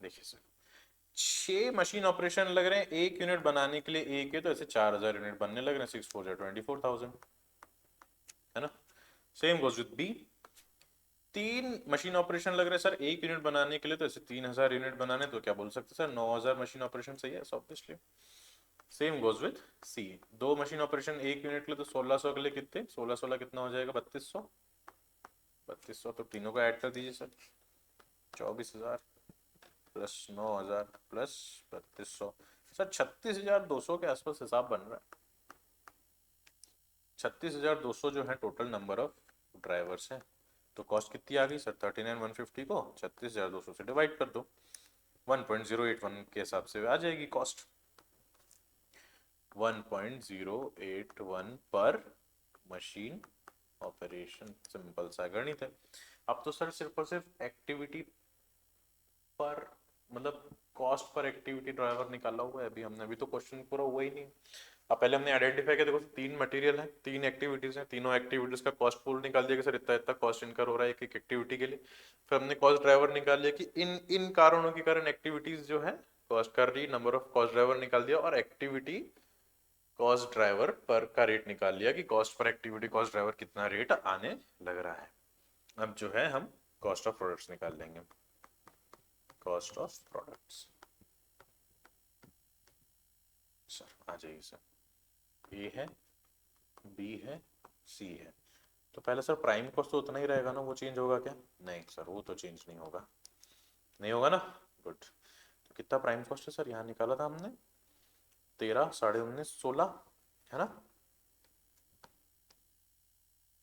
देखिए सर 6 मशीन ऑपरेशन लग रहे हैं एक यूनिट बनाने के लिए, एक है तो ऐसे 4,000 यूनिट बनने लग रहे हैं। 6 4 24,000, है ना। Same goes with B. 3 machine operation लग रहे हैं सर एक यूनिट बनाने के लिए, तो ऐसे 3,000 यूनिट बनाने, तो क्या बोल सकते सर? 9,000 मशीन ऑपरेशन सही है obviously. Same goes with C. 2 machine operation एक यूनिट के लिए, तो 1,600 के लिए कितने? 16 16 कितना हो जाएगा? 3,200। 3,200 तो तीनों को ऐड कर दीजिए सर। 24,000 प्लस 9,000 प्लस 3,200, सर 36,200 के आसपास हिसाब बन रहा है। 36,200 जो है टोटल नंबर ऑफ ड्राइवर्स हैं, तो कॉस्ट कितनी आ गई सर? 39,150 को 36,200 से डिवाइड कर दो, 1.081 के हिसाब से आ जाएगी कॉस्ट, 1.081 पर मशीन ऑपरेशन। सिंपल सा गणित है। अब तो सर सिर्फ और सिर्फ एक्टिविटी पर, मतलब कॉस्ट पर एक्टिविटी ड्राइवर निकाला हुआ है अभी हमने, अभी तो क्वेश्चन पूरा हुआ ही नहीं। अब पहले हमने आइडेंटिफाई किया, देखो 3 मटेरियल है, 3 एक्टिविटीज हैं, तीनों एक्टिविटीज का कॉस्ट पूल निकाल दिया कि सर इतना इतना कॉस्ट इनकर हो रहा है एक एक्टिविटी के लिए। फिर हमने कॉस्ट ड्राइवर निकाल लिया कि इन इन कारणों के कारण एक्टिविटीज जो है कॉस्ट कर रही, नंबर ऑफ कॉस्ट ड्राइवर निकाल दिया, और एक्टिविटी कॉस्ट ड्राइवर पर का रेट निकाल लिया कि cost per activity cost driver कितना रेट आने लग रहा है। अब जो है हम कॉस्ट ऑफ प्रोडक्ट्स निकाल लेंगे, कॉस्ट ऑफ प्रोडक्ट्स। सर आ जाइए सर, ए है, बी है, सी है, तो पहले सर प्राइम कॉस्ट तो उतना ही रहेगा ना, वो चेंज होगा क्या? नहीं सर, वो तो चेंज नहीं होगा, नहीं होगा ना, गुड। तो कितना प्राइम कॉस्ट है सर, यहाँ निकाला था हमने 13, 19.5, 16 है ना,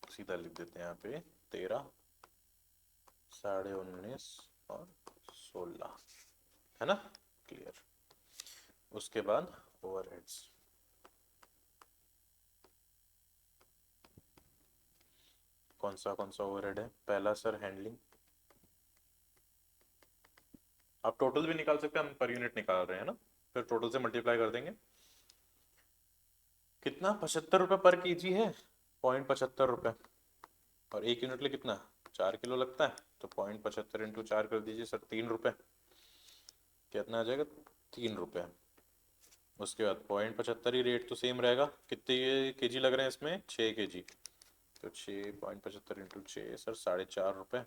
सीधा लिख देते हैं यहाँ पे 13, 19.5 और 16 है ना, क्लियर। उसके बाद ओवरहेड्स, कौन सा ओवरहेड है? पहला सर हैंडलिंग, आप टोटल भी निकाल सकते हैं, हम पर यूनिट निकाल रहे हैं ना, फिर टोटल से मल्टीप्लाई कर देंगे। कितना? 75 रुपये पर केजी है, 0.75 रुपये, और 1 यूनिट लिए कितना? 4 किलो लगता है, तो 0.75 इंटू 4 कर दीजिए सर, 3 रुपये। कितना आ जाएगा? 3 रुपये। उसके बाद 0.75 ही रेट तो सेम रहेगा, कितने केजी लग रहे हैं इसमें? 6 केजी, तो 6.75 इंटू 6 सर 4.5 रुपये,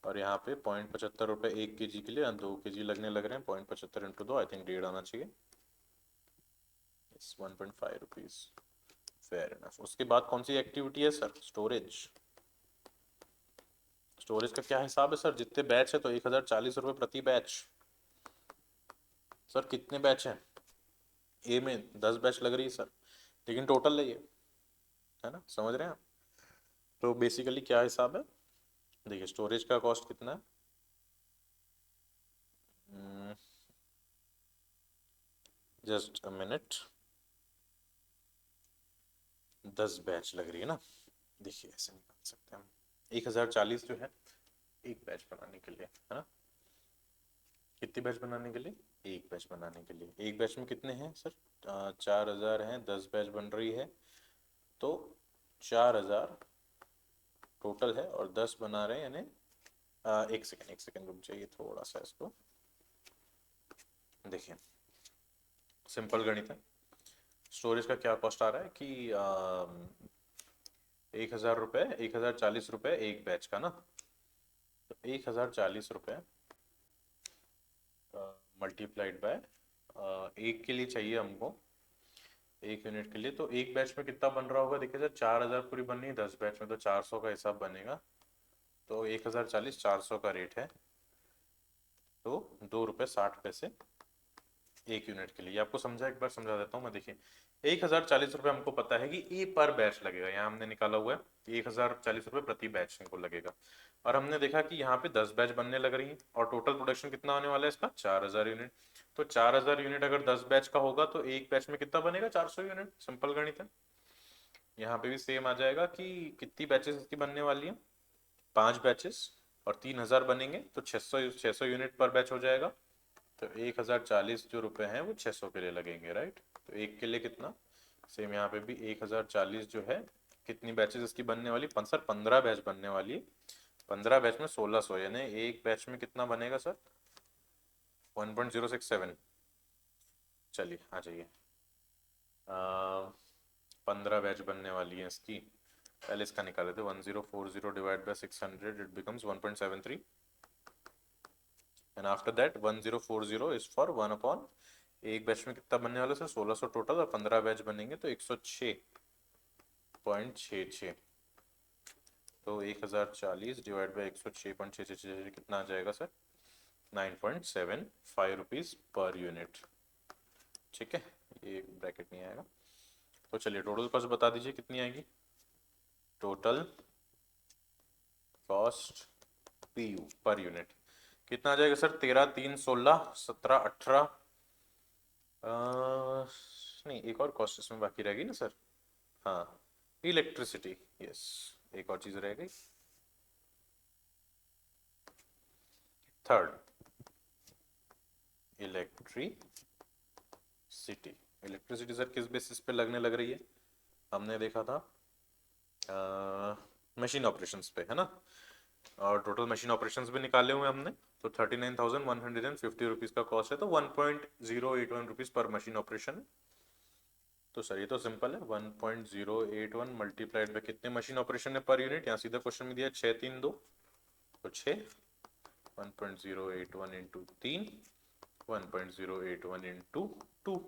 और यहाँ पे 0.75 रुपये 1 केजी के लिए, 2 केजी लगने लग रहे हैं, 0.75 इंटू 2 आई थिंक 1.5 आना चाहिए, 1.5 रुपीज, फेयर इनफ। उसके बाद कौन सी एक्टिविटी है सर? स्टोरेज। स्टोरेज का क्या हिसाब है सर? जितने बैच है तो 1,040 रुपये प्रति बैच। सर कितने बैच हैं? ए में 10 बैच लग रही है सर, लेकिन टोटल है ये, है ना, समझ रहे हैं आप? तो बेसिकली क्या हिसाब है, देखिए स्टोरेज का कॉस्ट कितना है, जस्ट अ मिनट, 10 बैच लग रही है ना, देखिए ऐसे निकाल सकते हैं हम, 1,040 जो है एक बैच बनाने के लिए, है ना, कितनी बैच बनाने के लिए? एक बैच बनाने के लिए। एक बैच में कितने हैं सर? 4,000 हैं, 10 बैच बन रही है, तो 4,000 टोटल है, और 10 बना रहे हैं, यानी एक सेकेंड रुक जाइए थोड़ा सा, इसको देखिए, सिंपल गणित है। स्टोरेज का क्या कॉस्ट आ रहा है कि 1,000 रुपये, 1,040 रुपये एक बैच का ना, तो 1,040 रुपये मल्टीप्लाइड बाय एक के लिए चाहिए हमको, 1 यूनिट के लिए, तो एक बैच में कितना बन रहा होगा? देखिए सर 4,000 पूरी बन रही है 10 बैच में, तो 400 का हिसाब बनेगा, तो 1,040 400 का रेट है, तो 2 रुपये 60 पैसे 1 यूनिट के लिए। आपको समझा? एक बार समझा देता हूँ मैं, देखिए 1,040 रुपये हमको पता है कि ए पर बैच लगेगा, यहाँ हमने निकाला हुआ है 1,040 रुपये प्रति बैच को लगेगा, और हमने देखा कि यहाँ पे 10 बैच बनने लग रही है, और टोटल प्रोडक्शन कितना होने वाला है इसका? 4,000 यूनिट। तो 4,000 यूनिट अगर 10 बैच का होगा तो एक बैच में कितना बनेगा? 400 यूनिट। सिंपल गणित है। यहाँ पे भी सेम आ जाएगा कि कितनी बैचेस इसकी बनने वाली है, 5 बैचेस, और 3,000 बनेंगे, तो 600 यूनिट पर बैच हो जाएगा, तो 1,040 जो रुपए हैं वो 600 के लिए लगेंगे, राइट। तो एक के लिए कितना? सेम यहाँ पे भी 1,040 जो है, कितनी बैचेस इसकी बनने वाली? सर 15 बैच बनने वाली है, 15 बैच में 1,600, यानी एक बैच में कितना बनेगा सर? 1.067। चलिए आ जाइए, 15 बैच बनने वाली है इसकी, पहले इसका निकाले थे, 1040 divide by 600 it becomes 1.73, and after that 1040 is for 1 upon, एक बैच में कितना बनने वाला सर? 1,600 टोटल, और 15 बैच बनेंगे तो 106.66, तो 1,040 डिवाइड बाई 106.666 कितना आ जाएगा सर? 9.75 rupees per unit. ठीक है, ये ब्रैकेट नहीं आएगा, तो चलिए टोटल कॉस्ट बता दीजिए कितनी आएगी? Total cost PU per unit कितना आ जाएगा सर? 13, 3, 16, 17, 18, नहीं एक और कॉस्ट इसमें बाकी रहेगी ना सर? हाँ, इलेक्ट्रिसिटी, यस, एक और चीज रह गई, थर्ड, इलेक्ट्रिसिटी। इलेक्ट्रिसिटी सर किस बेसिस पे लगने लग रही है? हमने देखा था मशीन ऑपरेशंस पे, है ना? और टोटल मशीन ऑपरेशंस भी निकाले हुए हमने, तो 39,150 रुपीज का कॉस्ट है, तो 1.081 रुपीज पर मशीन ऑपरेशन। तो सर ये तो सिंपल है, 1.081 मल्टीप्लाइड बाय कितने मशीन ऑपरेशन है पर यूनिट, यहाँ सीधा क्वेश्चन में दिया 6, 3, 2, तो 6, 1.081 इंटू 3, 1.081 इंटू 2,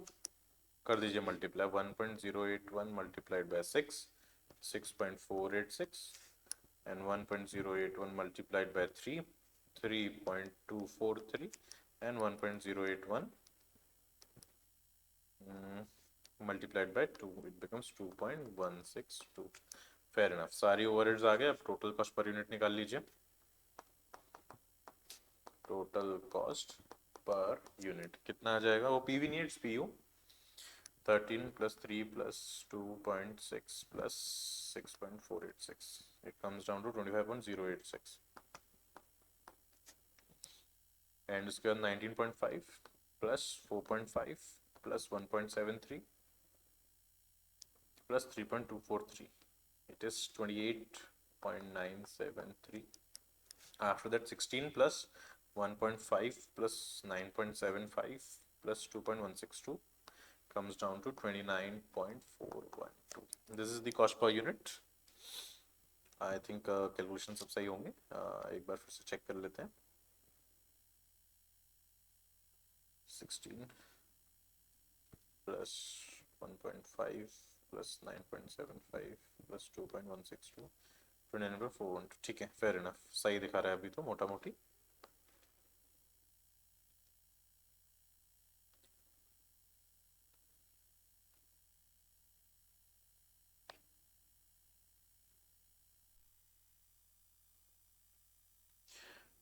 कर दीजिए multiply, 1.081 multiplied by 6, 6.486, and 1.081 multiplied by 3, 3.243, and 1.081 multiplied by 2, it becomes 2.162. Fair enough. सारी ओवरहेड्स आ गए, अब टोटल कॉस्ट पर यूनिट निकाल लीजिए। टोटल कॉस्ट पर यूनिट कितना आ जाएगा? वो पीवी नहीं, it's PU. 13 plus 3 plus 2.6 plus 6.486. It comes down to 25.086. And इसके बाद 19.5 plus 4.5 plus 1.73 plus 3.243. It is 28.973. After that 16 plus 1.5 plus 9.75 plus 2.162 comes down to 29.412. This is the cost per unit. I think calculation सब सही होंगे, एक बार फिर से चेक कर लेते हैं। 16 plus 1.5 plus 9.75 plus 2.162, 29.412, ठीक है, फेयर इनफ, सही दिखा रहा है अभी तो मोटा मोटी।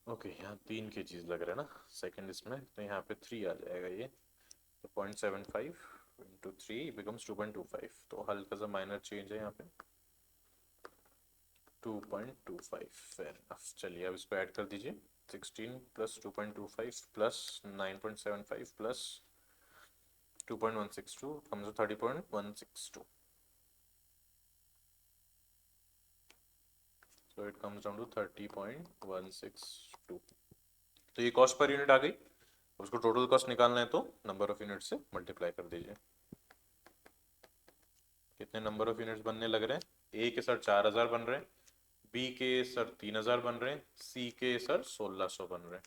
ओके, यहाँ 3 के चीज लग रहा है ना सेकंड इसमें, तो यहाँ पे 3 आ जाएगा ये, तो 0.75 इंटू 3 बिकम्स 2.25, तो हल्का सा माइनर चेंज है यहाँ पे, 2.25, फेयर इनफ। चलिए अब इसको ऐड कर दीजिए, 16 plus 2.25 plus 9.75 plus 2.162 comes to 30.162. So it comes down to 30.162. तो ये कॉस्ट पर यूनिट आ गई। उसको टोटल कॉस्ट निकालना है तो नंबर ऑफ यूनिट से मल्टीप्लाई कर दीजिए। कितने नंबर ऑफ यूनिट्स बनने लग रहे हैं? ए के सर 4000 बन रहे हैं, बी के सर 3000 बन रहे हैं, सी के सर 1600 बन रहे हैं।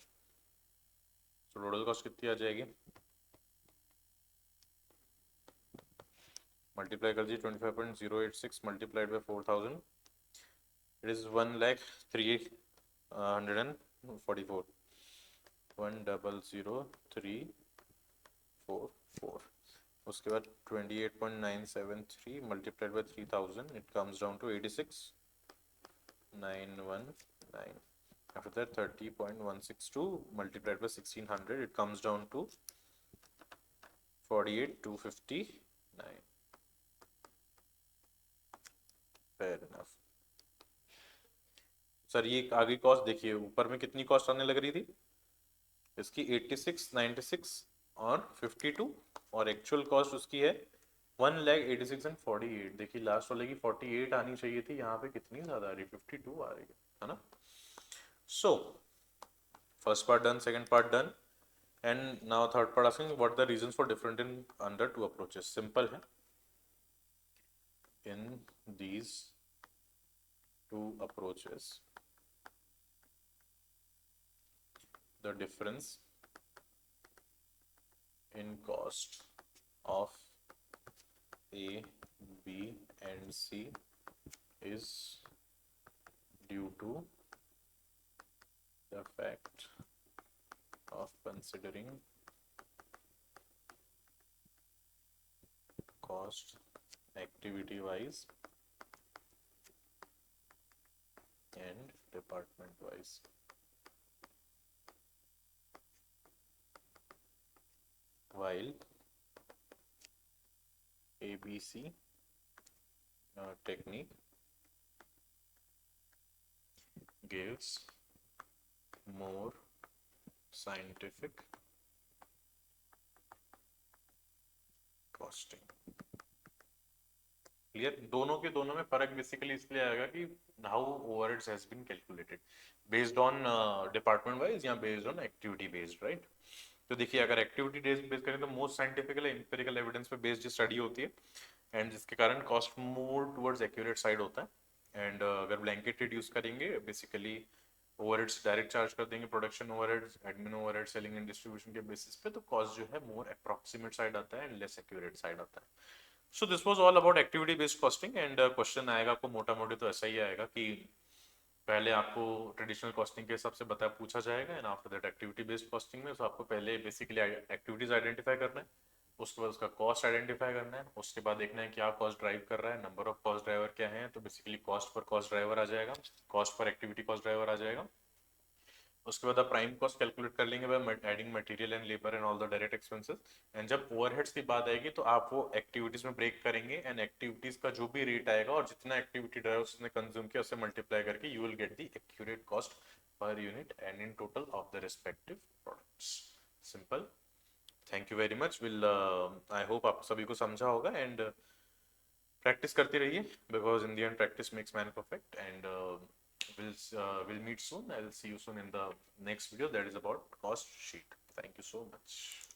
तो टोटल कॉस्ट कितनी आ जाएगी? मल्टीप्लाई कर दीजिए, 25.086 मल्टीप्लाइड बाय 4000, इट इज 1,03,144, 1,00,344। उसके बाद 28.973 multiplied by 3000, it comes down to 86,919. After that 30.162 multiplied by 1600, it comes down to 48,259. Fair enough. Sir ये आगे कॉस्ट देखिए, ऊपर में कितनी कॉस्ट आने लग रही थी इसकी? 86, 96 और 52, और एक्चुअल कॉस्ट उसकी है 1,86,000 and 48। देखिए लास्ट वाले की 48 आनी चाहिए थी, यहाँ पे कितनी ज्यादा आ रही है? 52 आ रही है ना? So first part done, second part done, and now third part asking what the reasons for different in under two approaches. Simple है, in these two approaches the difference in cost of A, B and C is due to the fact of considering cost activity wise and department wise. While ABC technique gives more scientific costing. Clear, दोनों के दोनों में फर्क बेसिकली इसलिए आएगा कि how overheads has been calculated based on department wise या based on activity based, right? तो देखिए, अगर एक्टिविटी बेस्ड करें तो मोस्ट साइंटिफिकल एम्पिरिकल एविडेंस पे बेस्ड स्टडी होती है, एंड जिसके कारण cost more towards accurate side होता है। एंड अगर ब्लैंकेटेड यूज करेंगे, बेसिकली ओवरहेड्स डायरेक्ट चार्ज कर देंगे, production overheads, admin overhead, selling and distribution के बेसिस पे, तो कॉस्ट जो है मोर अप्रोक्सीमेट साइड आता है एंड लेस एक्यूरेट साइड आता है। So this was all about activity based costing. And question आएगा आपको मोटा मोटी तो ऐसा ही आएगा कि पहले आपको ट्रेडिशनल कॉस्टिंग के हिसाब से पूछा जाएगा, and after that activity based costing में, तो आपको पहले बेसिकली एक्टिविटीज आइडेंटिफाई करना है, उसके बाद उसका कॉस्ट आइडेंटिफाई करना है, उसके बाद देखना है क्या कॉस्ट ड्राइव कर रहा है, नंबर ऑफ कॉस्ट ड्राइवर क्या है, तो basically cost per cost driver आ जाएगा, कॉस्ट पर एक्टिविटी कॉस्ट ड्राइवर आ जाएगा। उसके बाद आप प्राइम कॉस्ट कैलकुलेट कर लेंगे by adding material and labour and all the direct expenses. And जब ओवरहेड्स की बात आएगी तो आप वो एक्टिविटीज में ब्रेक करेंगे, एंड एक्टिविटीज का जो भी रेट आएगा और जितना एक्टिविटी ड्राइवर्स ने कंज्यूम किया उससे मल्टीप्लाई करके you will get the accurate cost per unit and in total of the respective products. Simple. Thank you very much. Will I hope आप सभी को समझा होगा, एंड प्रैक्टिस करते रहिए, because in the end practice makes man perfect. And we'll meet soon. I'll see you soon in the next video that is about cost sheet. Thank you so much.